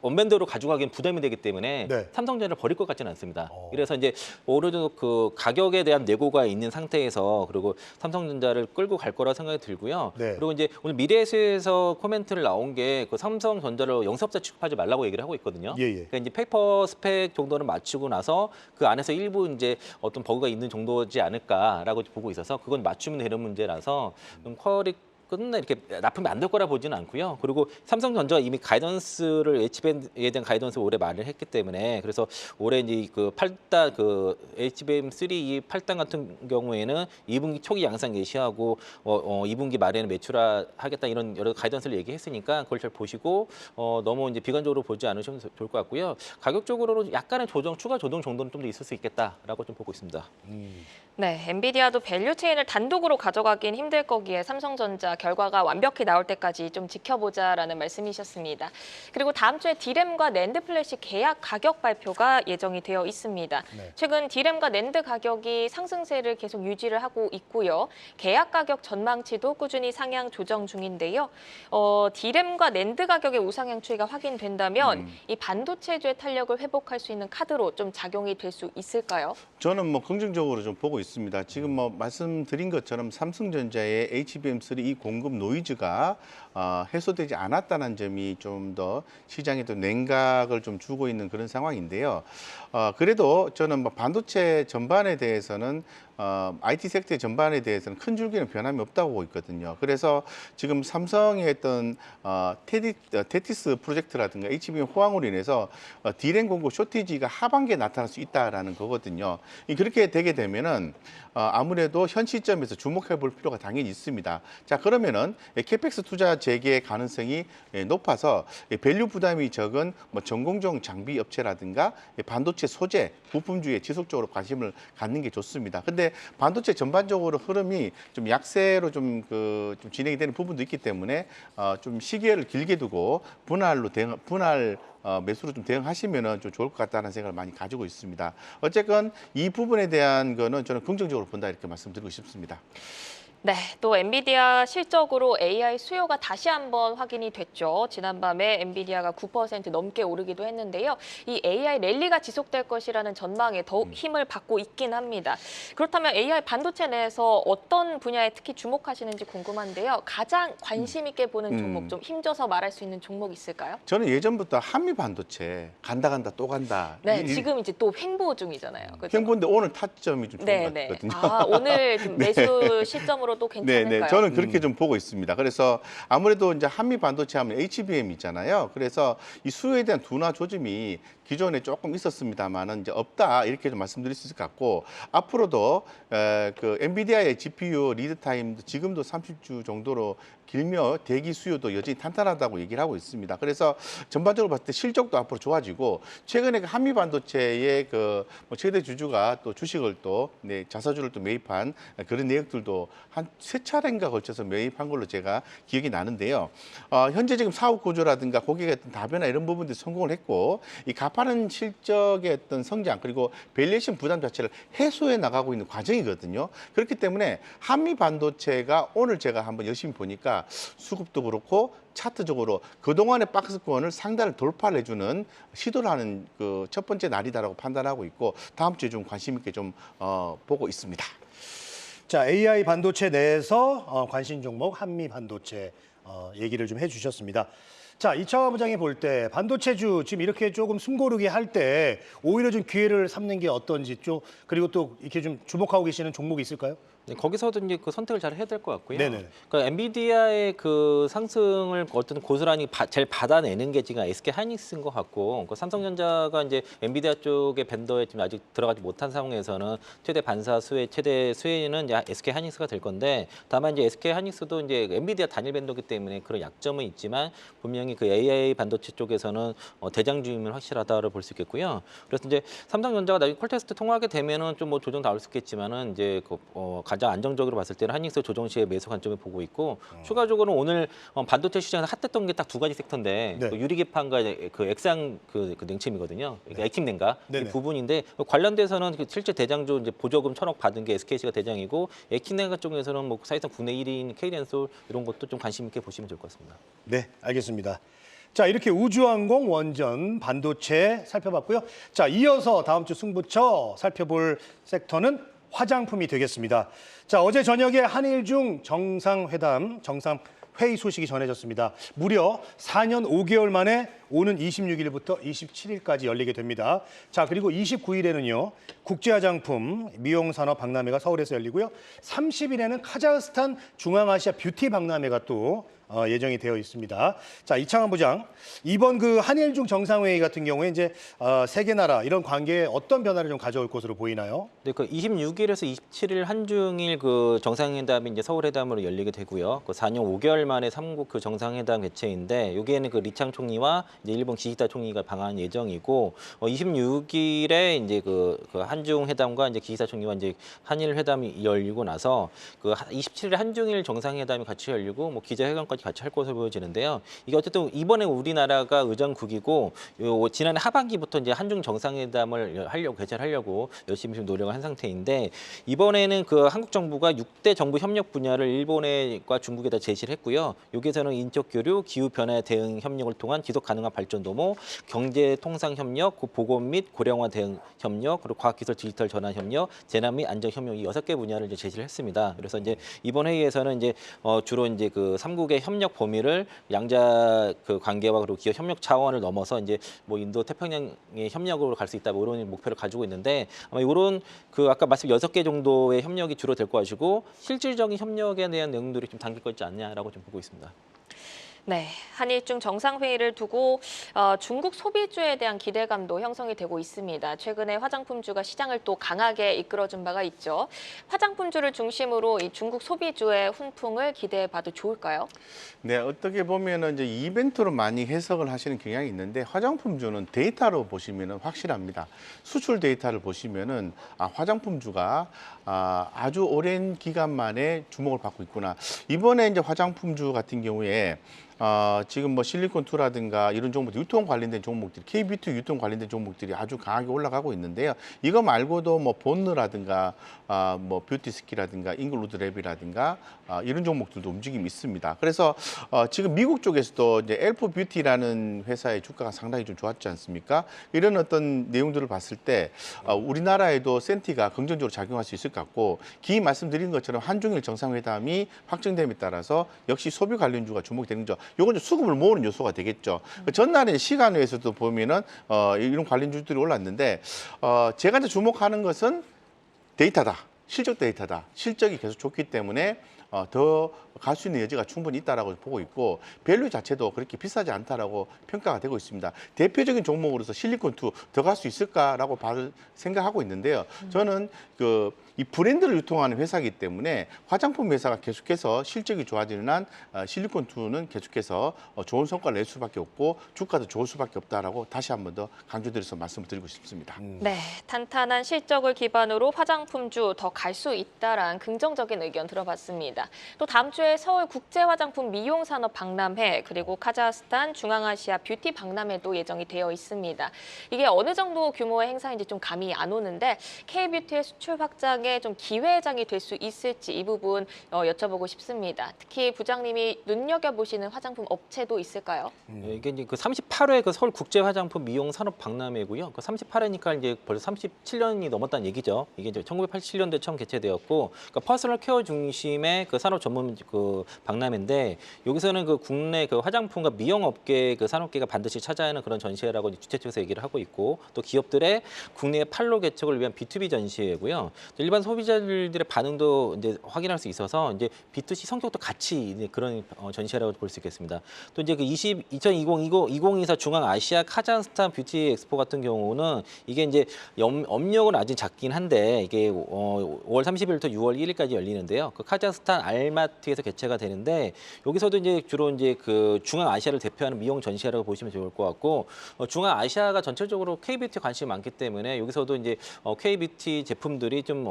원밴드로 가져가기엔 부담이 되기 때문에 네. 삼성전자를 버릴 것 같지는 않습니다. 그래서 이제 어느 정도 그 가격에 대한 내고가 있는 상태에서 그리고 삼성전자를 끌고 갈 거라 생각이 들고요. 네. 그리고 이제 오늘 미래에서에서 코멘트를 나온 게 그 삼성전자를 영세업자 취급하지 말라고 얘기를 하고 있거든요. 예, 예. 그러니까 이제 페이퍼 스펙 정도는 맞추고 나서 그 안에서 일부 이제 어떤 버그가 있는 정도지 않을까라고 보고 있어서, 그건 맞추면 되는 문제라서 좀 퀄이 끝내 이렇게 납품이 안 될 거라 보지는 않고요. 그리고 삼성전자가 이미 가이던스를 HBM에 대한 가이던스를 올해 말을 했기 때문에, 그래서 올해 이제 그 8단 그 HBM3 이 8단 같은 경우에는 2분기 초기 양상 예시하고 2분기 말에는 매출하겠다 이런 여러 가이던스를 얘기했으니까 그걸 잘 보시고 너무 이제 비관적으로 보지 않으시면 좋을 것 같고요. 가격적으로는 약간의 추가 조정 정도는 좀 더 있을 수 있겠다라고 좀 보고 있습니다. 네, 엔비디아도 밸류 체인을 단독으로 가져가긴 힘들 거기에 삼성전자 결과가 완벽히 나올 때까지 좀 지켜보자라는 말씀이셨습니다. 그리고 다음 주에 D램과 낸드 플래시 계약 가격 발표가 예정이 되어 있습니다. 네. 최근 D램과 낸드 가격이 상승세를 계속 유지를 하고 있고요. 계약 가격 전망치도 꾸준히 상향 조정 중인데요. D램과 낸드 가격의 우상향 추이가 확인된다면 이 반도체주의 탄력을 회복할 수 있는 카드로 좀 작용이 될 수 있을까요? 저는 뭐 긍정적으로 좀 보고 있습니다. 지금 뭐 말씀드린 것처럼 삼성전자의 HBM3 이 공급 노이즈가 해소되지 않았다는 점이 좀 더 시장에 또 냉각을 좀 주고 있는 그런 상황인데요. 그래도 저는 뭐 반도체 전반에 대해서는 IT 섹터 전반에 대해서는 큰 줄기는 변함이 없다고 보고 있거든요. 그래서 지금 삼성의 했던 테티스 프로젝트라든가 HBM 호황으로 인해서 D램 공급 쇼티지가 하반기에 나타날 수 있다라는 거거든요. 그렇게 되게 되면은 아무래도 현 시점에서 주목해 볼 필요가 당연히 있습니다. 자, 그러면은 캐펙스 투자 재개 가능성이 높아서 밸류 부담이 적은 뭐 전공정 장비 업체라든가 반도체 소재 부품주에 지속적으로 관심을 갖는 게 좋습니다. 근데 반도체 전반적으로 흐름이 좀 약세로 좀 진행이 되는 부분도 있기 때문에 좀 시기를 길게 두고 분할 매수로 좀 대응하시면은 좀 좋을 것 같다는 생각을 많이 가지고 있습니다. 어쨌건 이 부분에 대한 거는 저는 긍정적으로 본다 이렇게 말씀드리고 싶습니다. 네, 또 엔비디아 실적으로 AI 수요가 다시 한번 확인이 됐죠. 지난밤에 엔비디아가 9% 넘게 오르기도 했는데요. 이 AI 랠리가 지속될 것이라는 전망에 더욱 힘을 받고 있긴 합니다. 그렇다면 AI 반도체 내에서 어떤 분야에 특히 주목하시는지 궁금한데요. 가장 관심 있게 보는 종목, 좀 힘줘서 말할 수 있는 종목 있을까요? 저는 예전부터 한미 반도체 간다 또 간다. 네, 지금 이제 또 횡보 중이잖아요. 그렇죠? 횡보인데 오늘 타점이 좀 좋은 것 네. 같거든요. 오늘 좀 매수 시점으로 전략적으로도 괜찮을까요? 네, 저는 그렇게 좀 보고 있습니다. 그래서 아무래도 이제 한미 반도체 하면 HBM 있잖아요. 그래서 이 수요에 대한 둔화 조짐이 기존에 조금 있었습니다만은 이제 없다 이렇게 좀 말씀드릴 수 있을 것 같고 앞으로도 그 엔비디아의 GPU 리드 타임도 지금도 30주 정도로 길며 대기 수요도 여전히 탄탄하다고 얘기를 하고 있습니다. 그래서 전반적으로 봤을 때 실적도 앞으로 좋아지고 최근에 그 한미 반도체의 그 뭐 최대 주주가 또 주식을 또 자사주를 또 매입한 그런 내역들도 한 세 차례인가 걸쳐서 매입한 걸로 제가 기억이 나는데요. 현재 지금 사업 구조라든가 고객의 어떤 다변화 이런 부분들이 성공을 했고 이 가파른 실적의 어떤 성장 그리고 밸류에이션 부담 자체를 해소해 나가고 있는 과정이거든요. 그렇기 때문에 한미 반도체가 오늘 제가 한번 열심히 보니까 수급도 그렇고 차트적으로 그동안의 박스권을 상단을 돌파를 해주는 시도를 하는 그 첫 번째 날이다라고 판단하고 있고 다음 주에 좀 관심 있게 좀 보고 있습니다. 자, AI 반도체 내에서 관심 종목 한미 반도체 얘기를 좀 해주셨습니다. 자, 이창화 부장이 볼 때 반도체주 지금 이렇게 조금 숨고르게 할 때 오히려 좀 기회를 삼는 게 어떤지 좀 그리고 또 이렇게 좀 주목하고 계시는 종목이 있을까요? 네, 거기서도 이제 그 선택을 잘 해야 될 것 같고요. 네네. 그러니까 엔비디아의 그 상승을 어떤 고스란히 제일 받아내는 게 지금 SK 하이닉스인 것 같고, 그 삼성전자가 이제 엔비디아 쪽의 벤더에 지금 아직 들어가지 못한 상황에서는 최대 반사 수혜, 최대 수혜는 이제 SK 하이닉스가 될 건데, 다만 이제 SK 하이닉스도 이제 엔비디아 단일 벤더기 때문에 그런 약점은 있지만 분명히 그 AI 반도체 쪽에서는 대장주임은 확실하다를 볼 수 있겠고요. 그래서 이제 삼성전자가 나중에 콜테스트 통하게 되면은 좀 뭐 조정 나올 수 있겠지만은 이제 가장 안정적으로 봤을 때는 하이닉스 조정 시에 매수 관점을 보고 있고 추가적으로 오늘 반도체 시장에서 핫했던 게 딱 두 가지 섹터인데 네. 그 유리기판과 그 액상 그 냉침이거든요. 그러니까 액침냉가 이 네네. 부분인데 관련돼서는 그 실제 대장주 이제 보조금 1,000억 받은 게 SKC가 대장이고 액침냉가 쪽에서는 뭐 사실상 국내 1위인 KD엔솔 이런 것도 좀 관심 있게 보시면 좋을 것 같습니다. 네, 알겠습니다. 자, 이렇게 우주항공, 원전, 반도체 살펴봤고요. 자, 이어서 다음 주 승부처 살펴볼 섹터는 화장품이 되겠습니다. 자, 어제 저녁에 한일중 정상회담, 정상회의 소식이 전해졌습니다. 무려 4년 5개월 만에 오는 26일부터 27일까지 열리게 됩니다. 자, 그리고 29일에는요, 국제화장품 미용산업 박람회가 서울에서 열리고요. 30일에는 카자흐스탄 중앙아시아 뷰티 박람회가 또 예정이 되어 있습니다. 자, 이창환 부장, 이번 그 한일중 정상회의 같은 경우에 이제 세 개 나라 이런 관계에 어떤 변화를 좀 가져올 것으로 보이나요? 네, 그 26일에서 27일 한중일 그 정상회담이 이제 서울회담으로 열리게 되고요. 그 4년 5개월 만에 3국 그 정상회담 개최인데 여기에는 그 리창 총리와 이제 일본 기시다 총리가 방한 예정이고 26일에 이제 그 한중 회담과 이제 기시다 총리와 이제 한일 회담이 열리고 나서 그 27일에 한중일 정상회담이 같이 열리고 뭐 기자회견까지 같이 할 것으로 보여지는데요. 이게 어쨌든 이번에 우리나라가 의장국이고 지난해 하반기부터 이제 한중 정상회담을 개최를 하려고 열심히 좀 노력을 한 상태인데 이번에는 그 한국 정부가 6대 정부 협력 분야를 일본과 중국에다 제시를 했고요. 여기에서는 인적 교류, 기후 변화 대응 협력을 통한 지속 가능한 발전 도모, 경제 통상 협력, 보건 및 고령화 대응 협력, 그리고 과학기술 디지털 전환 협력, 재난 및 안전 협력 이 6개 분야를 이제 제시를 했습니다. 그래서 이제 이번 회의에서는 이제 주로 이제 그 3국의 협력 범위를 양자 그 관계와 그리고 기업 협력 차원을 넘어서 이제 뭐 인도 태평양의 협력으로 갈 수 있다 뭐 이런 목표를 가지고 있는데 아마 이런 그 아까 말씀 6개 정도의 협력이 주로 될 것이고 실질적인 협력에 대한 내용들이 좀 담길 것 있지 않냐라고 좀 보고 있습니다. 네, 한일중 정상회의를 두고 중국 소비주에 대한 기대감도 형성이 되고 있습니다. 최근에 화장품주가 시장을 또 강하게 이끌어준 바가 있죠. 화장품주를 중심으로 이 중국 소비주의 훈풍을 기대해봐도 좋을까요? 네, 어떻게 보면은 이제 이벤트로 많이 해석을 하시는 경향이 있는데 화장품주는 데이터로 보시면은 확실합니다. 수출 데이터를 보시면은 화장품주가 아주 오랜 기간 만에 주목을 받고 있구나. 이번에 이제 화장품주 같은 경우에 지금 뭐 실리콘2라든가 이런 종목, 유통 관련된 종목들이, K뷰티 유통 관련된 종목들이 아주 강하게 올라가고 있는데요. 이거 말고도 뭐 본느라든가 뭐 뷰티스키라든가 잉글루드랩이라든가 이런 종목들도 움직임이 있습니다. 그래서 지금 미국 쪽에서도 이제 엘프 뷰티라는 회사의 주가가 상당히 좀 좋았지 않습니까? 이런 어떤 내용들을 봤을 때 우리나라에도 센티가 긍정적으로 작용할 수 있을 것 같고 기 말씀드린 것처럼 한중일 정상회담이 확정됨에 따라서 역시 소비 관련주가 주목되는 점. 요건 좀 수급을 모으는 요소가 되겠죠. 전날에 시간외에서도 보면은 이런 관련주들이 올랐는데 제가 이제 주목하는 것은 데이터다. 실적 데이터다. 실적이 계속 좋기 때문에 더 갈 수 있는 여지가 충분히 있다라고 보고 있고 밸류 자체도 그렇게 비싸지 않다라고 평가가 되고 있습니다. 대표적인 종목으로서 실리콘2 더 갈 수 있을까라고 생각하고 있는데요. 저는 이 브랜드를 유통하는 회사이기 때문에 화장품 회사가 계속해서 실적이 좋아지는 한 실리콘2는 계속해서 좋은 성과를 낼 수밖에 없고 주가도 좋을 수밖에 없다라고 다시 한 번 더 강조드려서 말씀을 드리고 싶습니다. 네, 탄탄한 실적을 기반으로 화장품주 더 갈 수 있다라는 긍정적인 의견 들어봤습니다. 또 다음 주에 서울 국제화장품 미용산업 박람회 그리고 카자흐스탄 중앙아시아 뷰티 박람회도 예정이 되어 있습니다. 이게 어느 정도 규모의 행사인지 좀 감이 안 오는데 K뷰티의 수출 확장에 좀 기회장이 될 수 있을지 이 부분 여쭤보고 싶습니다. 특히 부장님이 눈여겨보시는 화장품 업체도 있을까요? 이게 이제 그 38회 그 서울 국제 화장품 미용 산업 박람회고요. 그 38회니까 이제 벌써 37년이 넘었다는 얘기죠. 이게 이제 1987년도에 처음 개최되었고, 그러니까 퍼스널 케어 중심의 그 산업 전문 그 박람회인데 여기서는 그 국내 그 화장품과 미용 업계 그 산업계가 반드시 찾아야 하는 그런 전시회라고 주최 측에서 얘기를 하고 있고, 또 기업들의 국내 판로 개척을 위한 B2B 전시회고요. 일반 소비자들의 반응도 이제 확인할 수 있어서 이제 B2C 성격도 같이 이제 그런 전시회라고 볼 수 있겠습니다. 또 이제 그 2024 중앙 아시아 카자흐스탄 뷰티 엑스포 같은 경우는 이게 이제 업력은 아직 작긴 한데 이게 5월 30일부터 6월 1일까지 열리는데요. 그 카자흐스탄 알마티에서 개최가 되는데 여기서도 이제 주로 이제 그 중앙 아시아를 대표하는 미용 전시회라고 보시면 좋을 것 같고, 중앙 아시아가 전체적으로 K뷰티 관심이 많기 때문에 여기서도 이제 K뷰티 제품들이 좀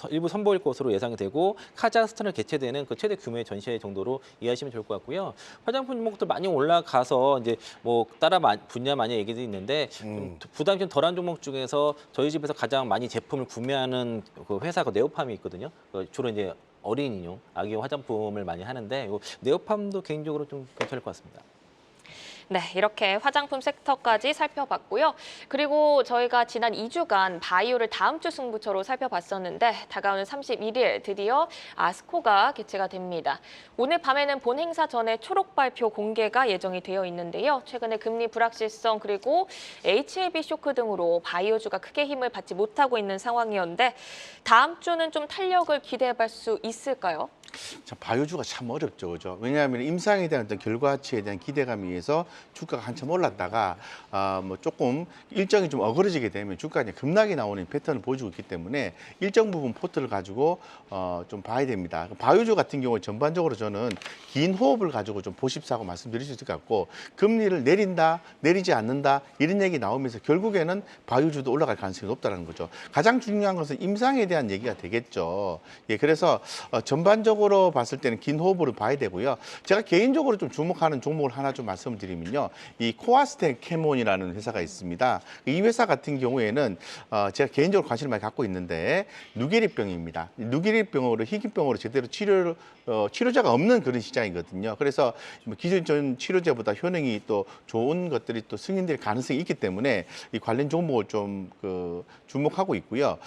일부 선보일 것으로 예상이 되고 카자흐스탄을 개최되는 그 최대 규모의 전시회 정도로 이해하시면 좋을 것 같고요. 화장품 종목도 많이 올라가서 이제 뭐 따라 분야 많이 얘기도 있는데 좀 부담이 좀 덜한 종목 중에서 저희 집에서 가장 많이 제품을 구매하는 그 회사가 네오팜이 있거든요. 주로 이제 어린이용, 아기용 화장품을 많이 하는데 네오팜도 개인적으로 좀 괜찮을 것 같습니다. 네, 이렇게 화장품 섹터까지 살펴봤고요. 그리고 저희가 지난 2주간 바이오를 다음 주 승부처로 살펴봤었는데 다가오는 31일 드디어 아스코가 개최가 됩니다. 오늘 밤에는 본 행사 전에 초록 발표 공개가 예정이 되어 있는데요. 최근에 금리 불확실성 그리고 HLB 쇼크 등으로 바이오주가 크게 힘을 받지 못하고 있는 상황이었는데 다음 주는 좀 탄력을 기대해볼 수 있을까요? 참 바이오주가 참 어렵죠, 그죠? 왜냐하면 임상에 대한 어떤 결과치에 대한 기대감에 의해서 주가가 한참 올랐다가 뭐 조금 일정이 좀 어그러지게 되면 주가가 이제 급락이 나오는 패턴을 보여주고 있기 때문에 일정 부분 포트를 가지고 좀 봐야 됩니다. 바이오주 같은 경우 전반적으로 저는 긴 호흡을 가지고 좀 보십사고 말씀드릴 수 있을 것 같고, 금리를 내린다, 내리지 않는다 이런 얘기 나오면서 결국에는 바이오주도 올라갈 가능성이 높다는 거죠. 가장 중요한 것은 임상에 대한 얘기가 되겠죠. 예, 그래서 전반적으로 봤을 때는 긴 호흡으로 봐야 되고요. 제가 개인적으로 좀 주목하는 종목을 하나 좀 말씀을 드리면요. 이 코아스텍 캐몬이라는 회사가 있습니다. 이 회사 같은 경우에는 제가 개인적으로 관심을 많이 갖고 있는데 누게리병입니다. 누게리병으로 희귀병으로 제대로 치료자가 없는 그런 시장이거든요. 그래서 기존 치료제보다 효능이 또 좋은 것들이 또 승인될 가능성이 있기 때문에 이 관련 종목을 좀 주목하고 있고요.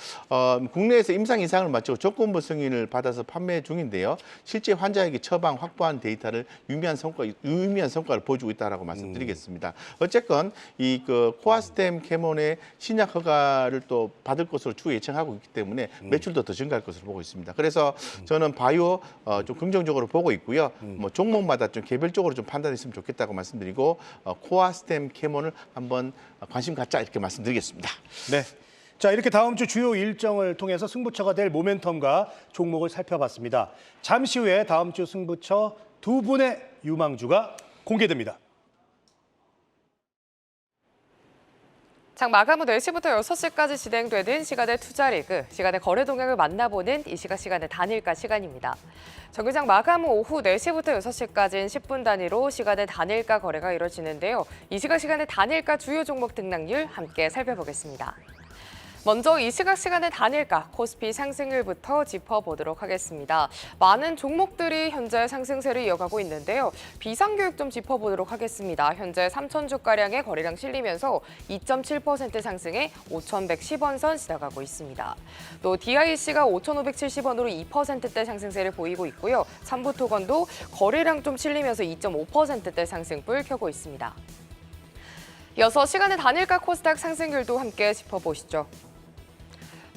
국내에서 임상 이상을 마치고 조건부 승인을 받아서 판매 중인데요. 실제 환자에게 처방 확보한 데이터를 유의미한 성과를 보여주고 있다라고 말씀드리겠습니다. 어쨌건 이 코아스템 캐몬의 신약 허가를 또 받을 것으로 추후 예측하고 있기 때문에 매출도 더 증가할 것으로 보고 있습니다. 그래서 저는 바이오 좀 긍정적으로 보고 있고요. 뭐 종목마다 좀 개별적으로 좀 판단했으면 좋겠다고 말씀드리고 코아스템 캐몬을 한번 관심 갖자 이렇게 말씀드리겠습니다. 네. 자, 이렇게 다음 주 주요 일정을 통해서 승부처가 될 모멘텀과 종목을 살펴봤습니다. 잠시 후에 다음 주 승부처 두 분의 유망주가 공개됩니다. 장 마감 후 4시부터 6시까지 진행되는 시간의 투자리그, 시간의 거래 동향을 만나보는 이 시간의 단일가 시간입니다. 정규장 마감 후 오후 4시부터 6시까지는 10분 단위로 시간의 단일가 거래가 이뤄지는데요. 이 시간의 단일가 주요 종목 등락률 함께 살펴보겠습니다. 먼저 이 시간의 단일가 코스피 상승률부터 짚어보도록 하겠습니다. 많은 종목들이 현재 상승세를 이어가고 있는데요. 비상교육 좀 짚어보도록 하겠습니다. 현재 3,000주가량의 거래량 실리면서 2.7% 상승해 5,110원 선 지나가고 있습니다. 또 DIC가 5,570원으로 2%대 상승세를 보이고 있고요. 삼부토건도 거래량 좀 실리면서 2.5%대 상승불 켜고 있습니다. 이어서 시간의 단일가 코스닥 상승률도 함께 짚어보시죠.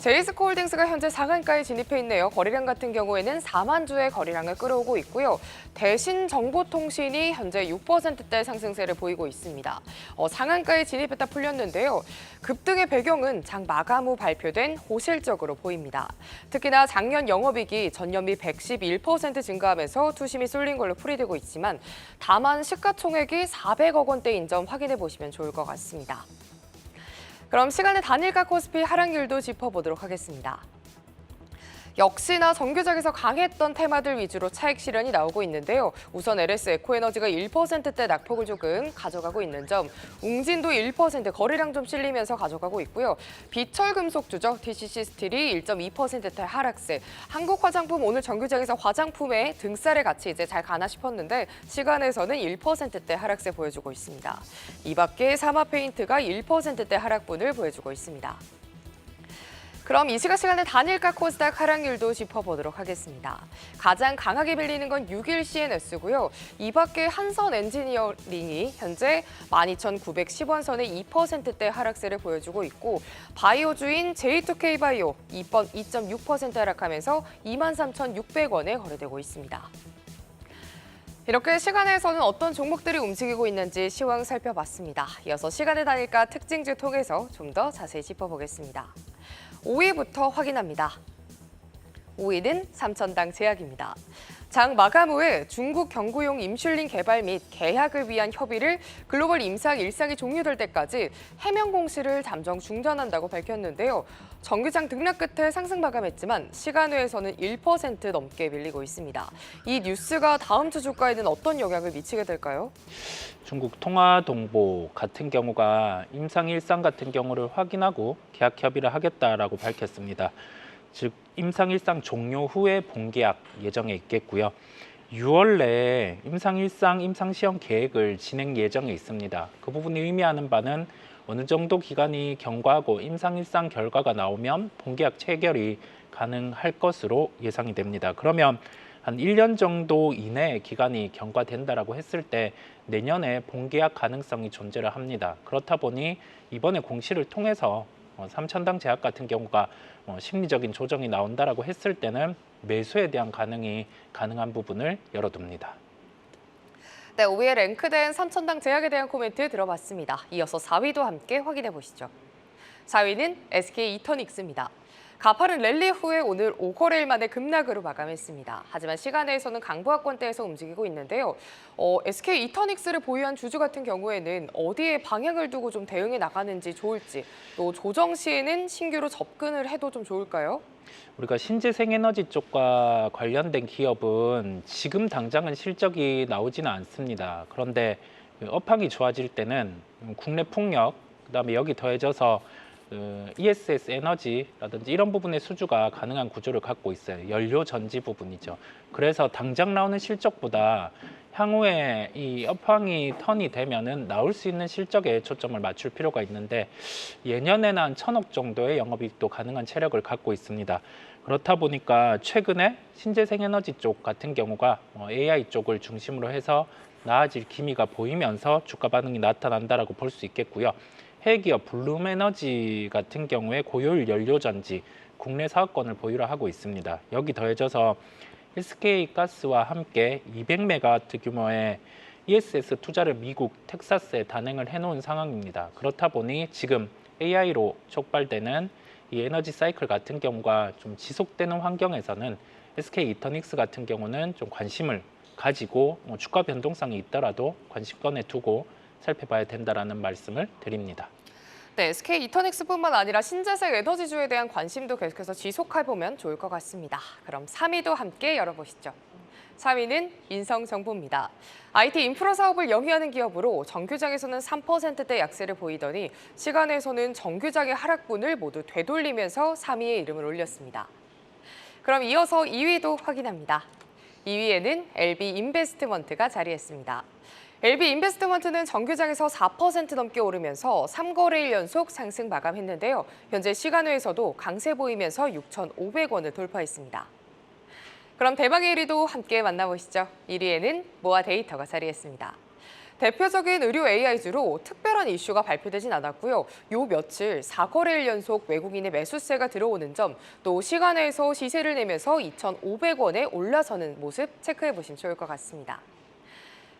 제이스코홀딩스가 현재 상한가에 진입해 있네요. 거래량 같은 경우에는 4만 주의 거래량을 끌어오고 있고요. 대신정보통신이 현재 6%대 상승세를 보이고 있습니다. 상한가에 진입했다 풀렸는데요. 급등의 배경은 장 마감 후 발표된 호실적으로 보입니다. 특히나 작년 영업이익이 전년비 111% 증가하면서 투심이 쏠린 걸로 풀이되고 있지만 다만 시가총액이 400억 원대인 점 확인해 보시면 좋을 것 같습니다. 그럼 시간의 단일가 코스피 하락률도 짚어보도록 하겠습니다. 역시나 정규장에서 강했던 테마들 위주로 차익 실현이 나오고 있는데요. 우선 LS 에코에너지가 1%대 낙폭을 조금 가져가고 있는 점, 웅진도 1% 거래량 좀 실리면서 가져가고 있고요. 비철금속주죠. TCC 스틸이 1.2%대 하락세. 한국화장품 오늘 정규장에서 화장품의 등살의 가치 이제 잘 가나 싶었는데 시간에서는 1%대 하락세 보여주고 있습니다. 이 밖에 사마페인트가 1%대 하락분을 보여주고 있습니다. 그럼 이 시간의 단일가 코스닥 하락률도 짚어보도록 하겠습니다. 가장 강하게 밀리는 건 6일 CNS고요. 이 밖에 한선 엔지니어링이 현재 12,910원 선의 2%대 하락세를 보여주고 있고 바이오주인 J2K 바이오 2.6% 하락하면서 23,600원에 거래되고 있습니다. 이렇게 시간에서는 어떤 종목들이 움직이고 있는지 시황 살펴봤습니다. 이어서 시간의 단일가 특징주 통해서 좀 더 자세히 짚어보겠습니다. 5위부터 확인합니다. 5위는 삼천당 제약입니다. 장 마감 후에 중국 경구용 임슐린 개발 및 계약을 위한 협의를 글로벌 임상 일상이 종료될 때까지 해명 공시를 잠정 중단한다고 밝혔는데요. 정규장 등락 끝에 상승 마감했지만 시간외에서는 1% 넘게 밀리고 있습니다. 이 뉴스가 다음 주 주가에는 어떤 영향을 미치게 될까요? 중국 통화동보 같은 경우가 임상 일상 같은 경우를 확인하고 계약 협의를 하겠다라고 밝혔습니다. 즉 임상 일상 종료 후에 본계약 예정에 있겠고요. 6월 내에 임상 일상 임상 시험 계획을 진행 예정에 있습니다. 그 부분이 의미하는 바는 어느 정도 기간이 경과하고 임상 일상 결과가 나오면 본계약 체결이 가능할 것으로 예상이 됩니다. 그러면 한 1년 정도 이내에 기간이 경과된다라고 했을 때 내년에 본계약 가능성이 존재를 합니다. 그렇다 보니 이번에 공시를 통해서 삼천당 제약 같은 경우가 심리적인 조정이 나온다라고 했을 때는 매수에 대한 가능한 부분을 열어둡니다. 네, 5위에 랭크된 삼천당 제약에 대한 코멘트 들어봤습니다. 이어서 4위도 함께 확인해 보시죠. 4위는 SK 이터닉스입니다. 가파른 랠리 후에 오늘 5거래일 만에 급락으로 마감했습니다. 하지만 시간외에서는 강보합권대에서 움직이고 있는데요. SK 이터닉스를 보유한 주주 같은 경우에는 어디에 방향을 두고 좀 대응해 나가는지 좋을지, 또 조정 시에는 신규로 접근을 해도 좀 좋을까요? 우리가 신재생에너지 쪽과 관련된 기업은 지금 당장은 실적이 나오지는 않습니다. 그런데 업황이 좋아질 때는 국내 풍력, 그다음에 여기 더해져서 ESS 에너지라든지 이런 부분의 수주가 가능한 구조를 갖고 있어요. 연료 전지 부분이죠. 그래서 당장 나오는 실적보다 향후에 이 업황이 턴이 되면은 나올 수 있는 실적에 초점을 맞출 필요가 있는데 예년에는 한 1,000억 정도의 영업이익도 가능한 체력을 갖고 있습니다. 그렇다 보니까 최근에 신재생에너지 쪽 같은 경우가 AI 쪽을 중심으로 해서 나아질 기미가 보이면서 주가 반응이 나타난다라고 볼 수 있겠고요. 해외기업 블룸에너지 같은 경우에 고효율 연료전지 국내 사업권을 보유를 하고 있습니다. 여기 더해져서 SK가스와 함께 200메가와트 규모의 ESS 투자를 미국 텍사스에 단행을 해놓은 상황입니다. 그렇다 보니 지금 AI로 촉발되는 이 에너지 사이클 같은 경우가 좀 지속되는 환경에서는 SK 이터닉스 같은 경우는 좀 관심을 가지고 주가 변동성이 있더라도 관심권에 두고 살펴봐야 된다라는 말씀을 드립니다. 네, SK 이터닉스뿐만 아니라 신재생 에너지주에 대한 관심도 계속해서 지속해보면 좋을 것 같습니다. 그럼 3위도 함께 열어보시죠. 3위는 인성정보입니다. IT 인프라 사업을 영위하는 기업으로 정규장에서는 3%대 약세를 보이더니 시간에서는 정규장의 하락분을 모두 되돌리면서 3위에 이름을 올렸습니다. 그럼 이어서 2위도 확인합니다. 2위에는 LB인베스트먼트가 자리했습니다. LB인베스트먼트는 정규장에서 4% 넘게 오르면서 3거래일 연속 상승 마감했는데요. 현재 시간외에서도 강세 보이면서 6,500원을 돌파했습니다. 그럼 대망의 1위도 함께 만나보시죠. 1위에는 모아 데이터가 자리했습니다. 대표적인 의료 AI주로 특별한 이슈가 발표되진 않았고요. 요 며칠 4거래일 연속 외국인의 매수세가 들어오는 점, 또 시간에서 시세를 내면서 2,500원에 올라서는 모습 체크해 보시면 좋을 것 같습니다.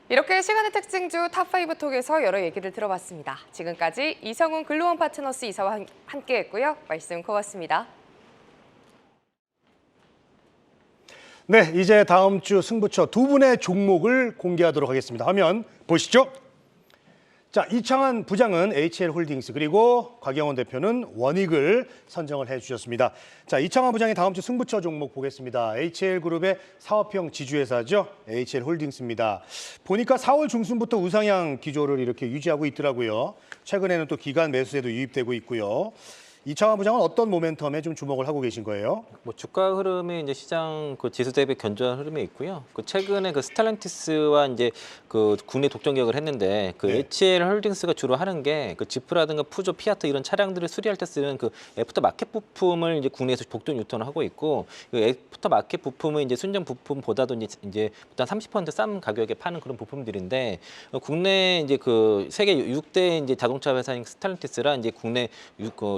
이렇게 시간의 특징주 탑5 톡에서 여러 얘기를 들어봤습니다. 지금까지 이성훈 글로원 파트너스 이사와 함께했고요. 말씀 고맙습니다. 네, 이제 다음 주 승부처 두 분의 종목을 공개하도록 하겠습니다. 화면 보시죠. 자, 이창환 부장은 HL홀딩스 그리고 곽영원 대표는 원익을 선정을 해주셨습니다. 자, 이창환 부장의 다음 주 승부처 종목 보겠습니다. HL그룹의 사업형 지주회사죠. HL홀딩스입니다. 보니까 4월 중순부터 우상향 기조를 이렇게 유지하고 있더라고요. 최근에는 또 기관 매수세도 유입되고 있고요. 이창환 부장은 어떤 모멘텀에 좀 주목을 하고 계신 거예요? 뭐 주가 흐름이 이제 시장 그 지수 대비 견조한 흐름이 있고요. 그 최근에 그 스텔란티스와 이제 그 국내 독점 개혁을 했는데 그 네. HL홀딩스가 주로 하는 게 그 지프라든가 푸조, 피아트 이런 차량들을 수리할 때 쓰는 그 애프터 마켓 부품을 이제 국내에서 독점 유통을 하고 있고 그 애프터 마켓 부품은 이제 순정 부품보다도 이제 일단 30%싼 가격에 파는 그런 부품들인데 국내 이제 그 세계 6대 이제 자동차 회사인 스텔란티스랑 이제 국내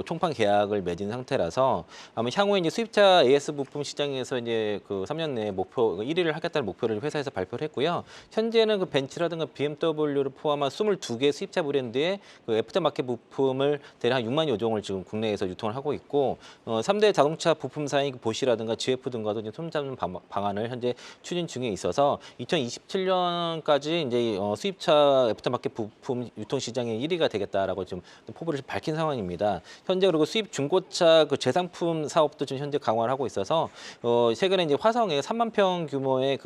총판 계약을 맺은 상태라서 아마 향후에 이제 수입차 AS 부품 시장에서 이제 그 3년 내에 목표 1위를 하겠다는 목표를 회사에서 발표를 했고요. 현재는 그 벤츠라든가 BMW를 포함한 22개 수입차 브랜드의 그 애프터마켓 부품을 대략 한 6만여 종을 지금 국내에서 유통을 하고 있고 3대 자동차 부품사인 보시라든가 GF 등과도 이제 손잡는 방안을 현재 추진 중에 있어서 2027년까지 이제 수입차 애프터마켓 부품 유통 시장의 1위가 되겠다라고 지금 포부를 밝힌 상황입니다. 현재 그리고 수입 중고차 그 재상품 사업도 지금 현재 강화를 하고 있어서 최근에 이제 화성에 3만 평 규모의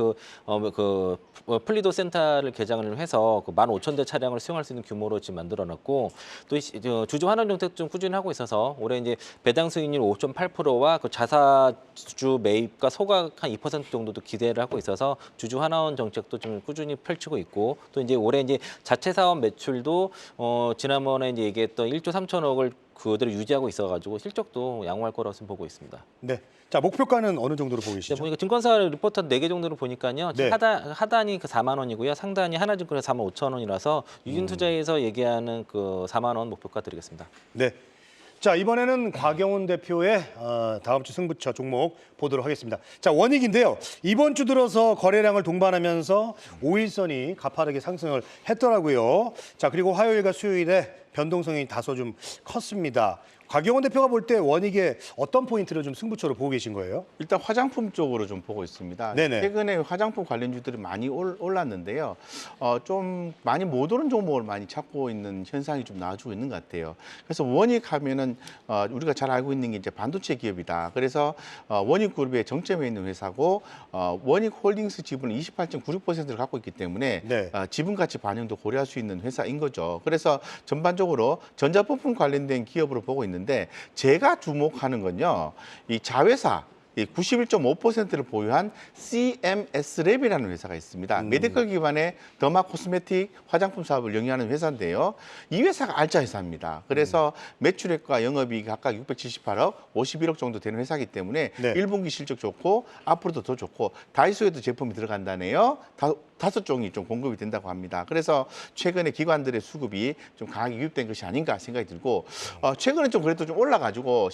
플리도 센터를 개장을 해서 그 15,000대 차량을 수용할 수 있는 규모로 지금 만들어놨고 또 주주 환원 정책 좀 꾸준히 하고 있어서 올해 이제 배당 수익률 5.8%와 그 자사주 매입과 소각 한 2% 정도도 기대를 하고 있어서 주주 환원 정책도 좀 꾸준히 펼치고 있고 또 이제 올해 이제 자체 사업 매출도 지난번에 이제 얘기했던 1조 3천억을 그대로 유지하고 있어가지고 실적도 양호할 거라고 보고 있습니다. 네. 자, 목표가는 어느 정도로 보고 계시죠? 네, 보니까 증권사 리포터 4개 정도로 보니까요. 네. 하단이 그 4만 원이고요. 상단이 하나증권에서 4만 5천 원이라서 유진투자에서 얘기하는 그 4만 원 목표가 드리겠습니다. 네. 자, 이번에는 곽영훈 대표의 다음 주 승부처 종목 보도록 하겠습니다. 자, 원익인데요. 이번 주 들어서 거래량을 동반하면서 5일선이 가파르게 상승을 했더라고요. 자, 그리고 화요일과 수요일에 변동성이 다소 좀 컸습니다. 곽영원 대표가 볼 때 원익의 어떤 포인트를 좀 승부처로 보고 계신 거예요? 일단 화장품 쪽으로 좀 보고 있습니다. 네네. 최근에 화장품 관련주들이 많이 올랐는데요. 좀 많이 못 오른 종목을 많이 찾고 있는 현상이 좀 나와주고 있는 것 같아요. 그래서 원익 하면은 우리가 잘 알고 있는 게 이제 반도체 기업이다. 그래서 원익그룹의 정점에 있는 회사고 원익홀딩스 지분은 28.96%를 갖고 있기 때문에 네. 지분 가치 반영도 고려할 수 있는 회사인 거죠. 그래서 전반적으로 전자부품 관련된 기업으로 보고 있는데 제가 주목하는 건요. 이 자회사 91.5%를 보유한 CMS랩이라는 회사가 있습니다. 메디컬 기반의 더마 코스메틱 화장품 사업을 영위하는 회사인데요. 이 회사가 알짜 회사입니다. 그래서 매출액과 영업이익이 각각 678억, 51억 정도 되는 회사이기 때문에 네. 1분기 실적 좋고 앞으로도 더 좋고 다이소에도 제품이 들어간다네요. 5종이 좀 공급이 된다고 합니다. 그래서 최근에 기관들의 수급이 좀 강하게 유입된 것이 아닌가 생각이 들고 최근에 좀 그래도 좀 올라가지고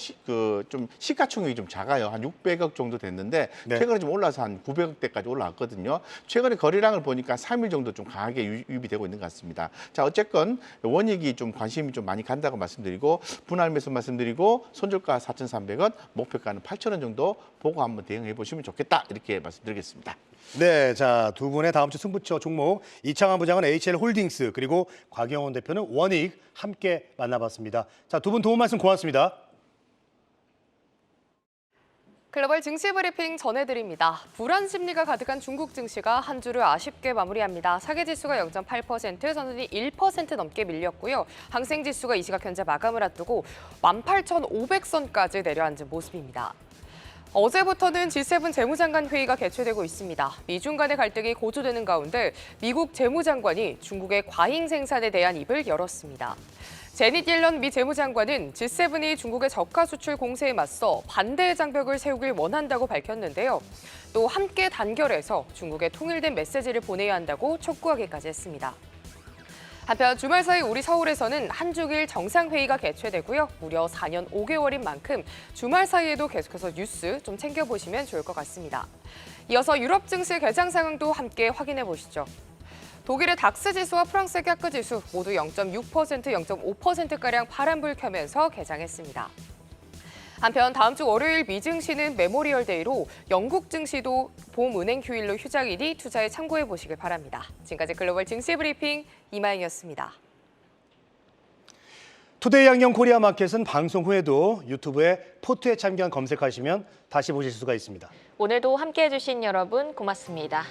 좀 시가총액이 좀 작아요. 한 600억 정도 됐는데 네. 최근에 좀 올라서 한 900억대까지 올라왔거든요. 최근에 거래량을 보니까 3일 정도 좀 강하게 유입이 되고 있는 것 같습니다. 자, 어쨌건 원익이 좀 관심이 좀 많이 간다고 말씀드리고 분할 매수 말씀드리고 손절가 4,300원, 목표가는 8,000원 정도 보고 한번 대응해 보시면 좋겠다 이렇게 말씀드리겠습니다. 네, 자, 두 분의 다음 주 승부처 종목 이창환 부장은 HL홀딩스 그리고 곽영원 대표는 원익 함께 만나봤습니다. 자, 두 분 도움 말씀 고맙습니다. 글로벌 증시 브리핑 전해드립니다. 불안 심리가 가득한 중국 증시가 한 주를 아쉽게 마무리합니다. 사계지수가 0.8%, 선순위 1% 넘게 밀렸고요. 항생지수가 이 시각 현재 마감을 앞두고 18,500선까지 내려앉은 모습입니다. 어제부터는 G7 재무장관 회의가 개최되고 있습니다. 미중 간의 갈등이 고조되는 가운데 미국 재무장관이 중국의 과잉 생산에 대한 입을 열었습니다. 제닛 옐런 미 재무장관은 G7이 중국의 저가 수출 공세에 맞서 반대의 장벽을 세우길 원한다고 밝혔는데요. 또 함께 단결해서 중국에 통일된 메시지를 보내야 한다고 촉구하기까지 했습니다. 한편 주말 사이 우리 서울에서는 한중일 정상회의가 개최되고요. 무려 4년 5개월인 만큼 주말 사이에도 계속해서 뉴스 좀 챙겨보시면 좋을 것 같습니다. 이어서 유럽 증시 개장 상황도 함께 확인해 보시죠. 독일의 닥스 지수와 프랑스의 캬크 지수 모두 0.6%, 0.5%가량 파란불 켜면서 개장했습니다. 한편 다음 주 월요일 미 증시는 메모리얼 데이로 영국 증시도 봄 은행 휴일로 휴장이니 투자에 참고해 보시길 바랍니다. 지금까지 글로벌 증시 브리핑 이마영이었습니다. 투데이 안경 코리아 마켓은 방송 후에도 유튜브에 포트에 참견 검색하시면 다시 보실 수가 있습니다. 오늘도 함께해 주신 여러분 고맙습니다.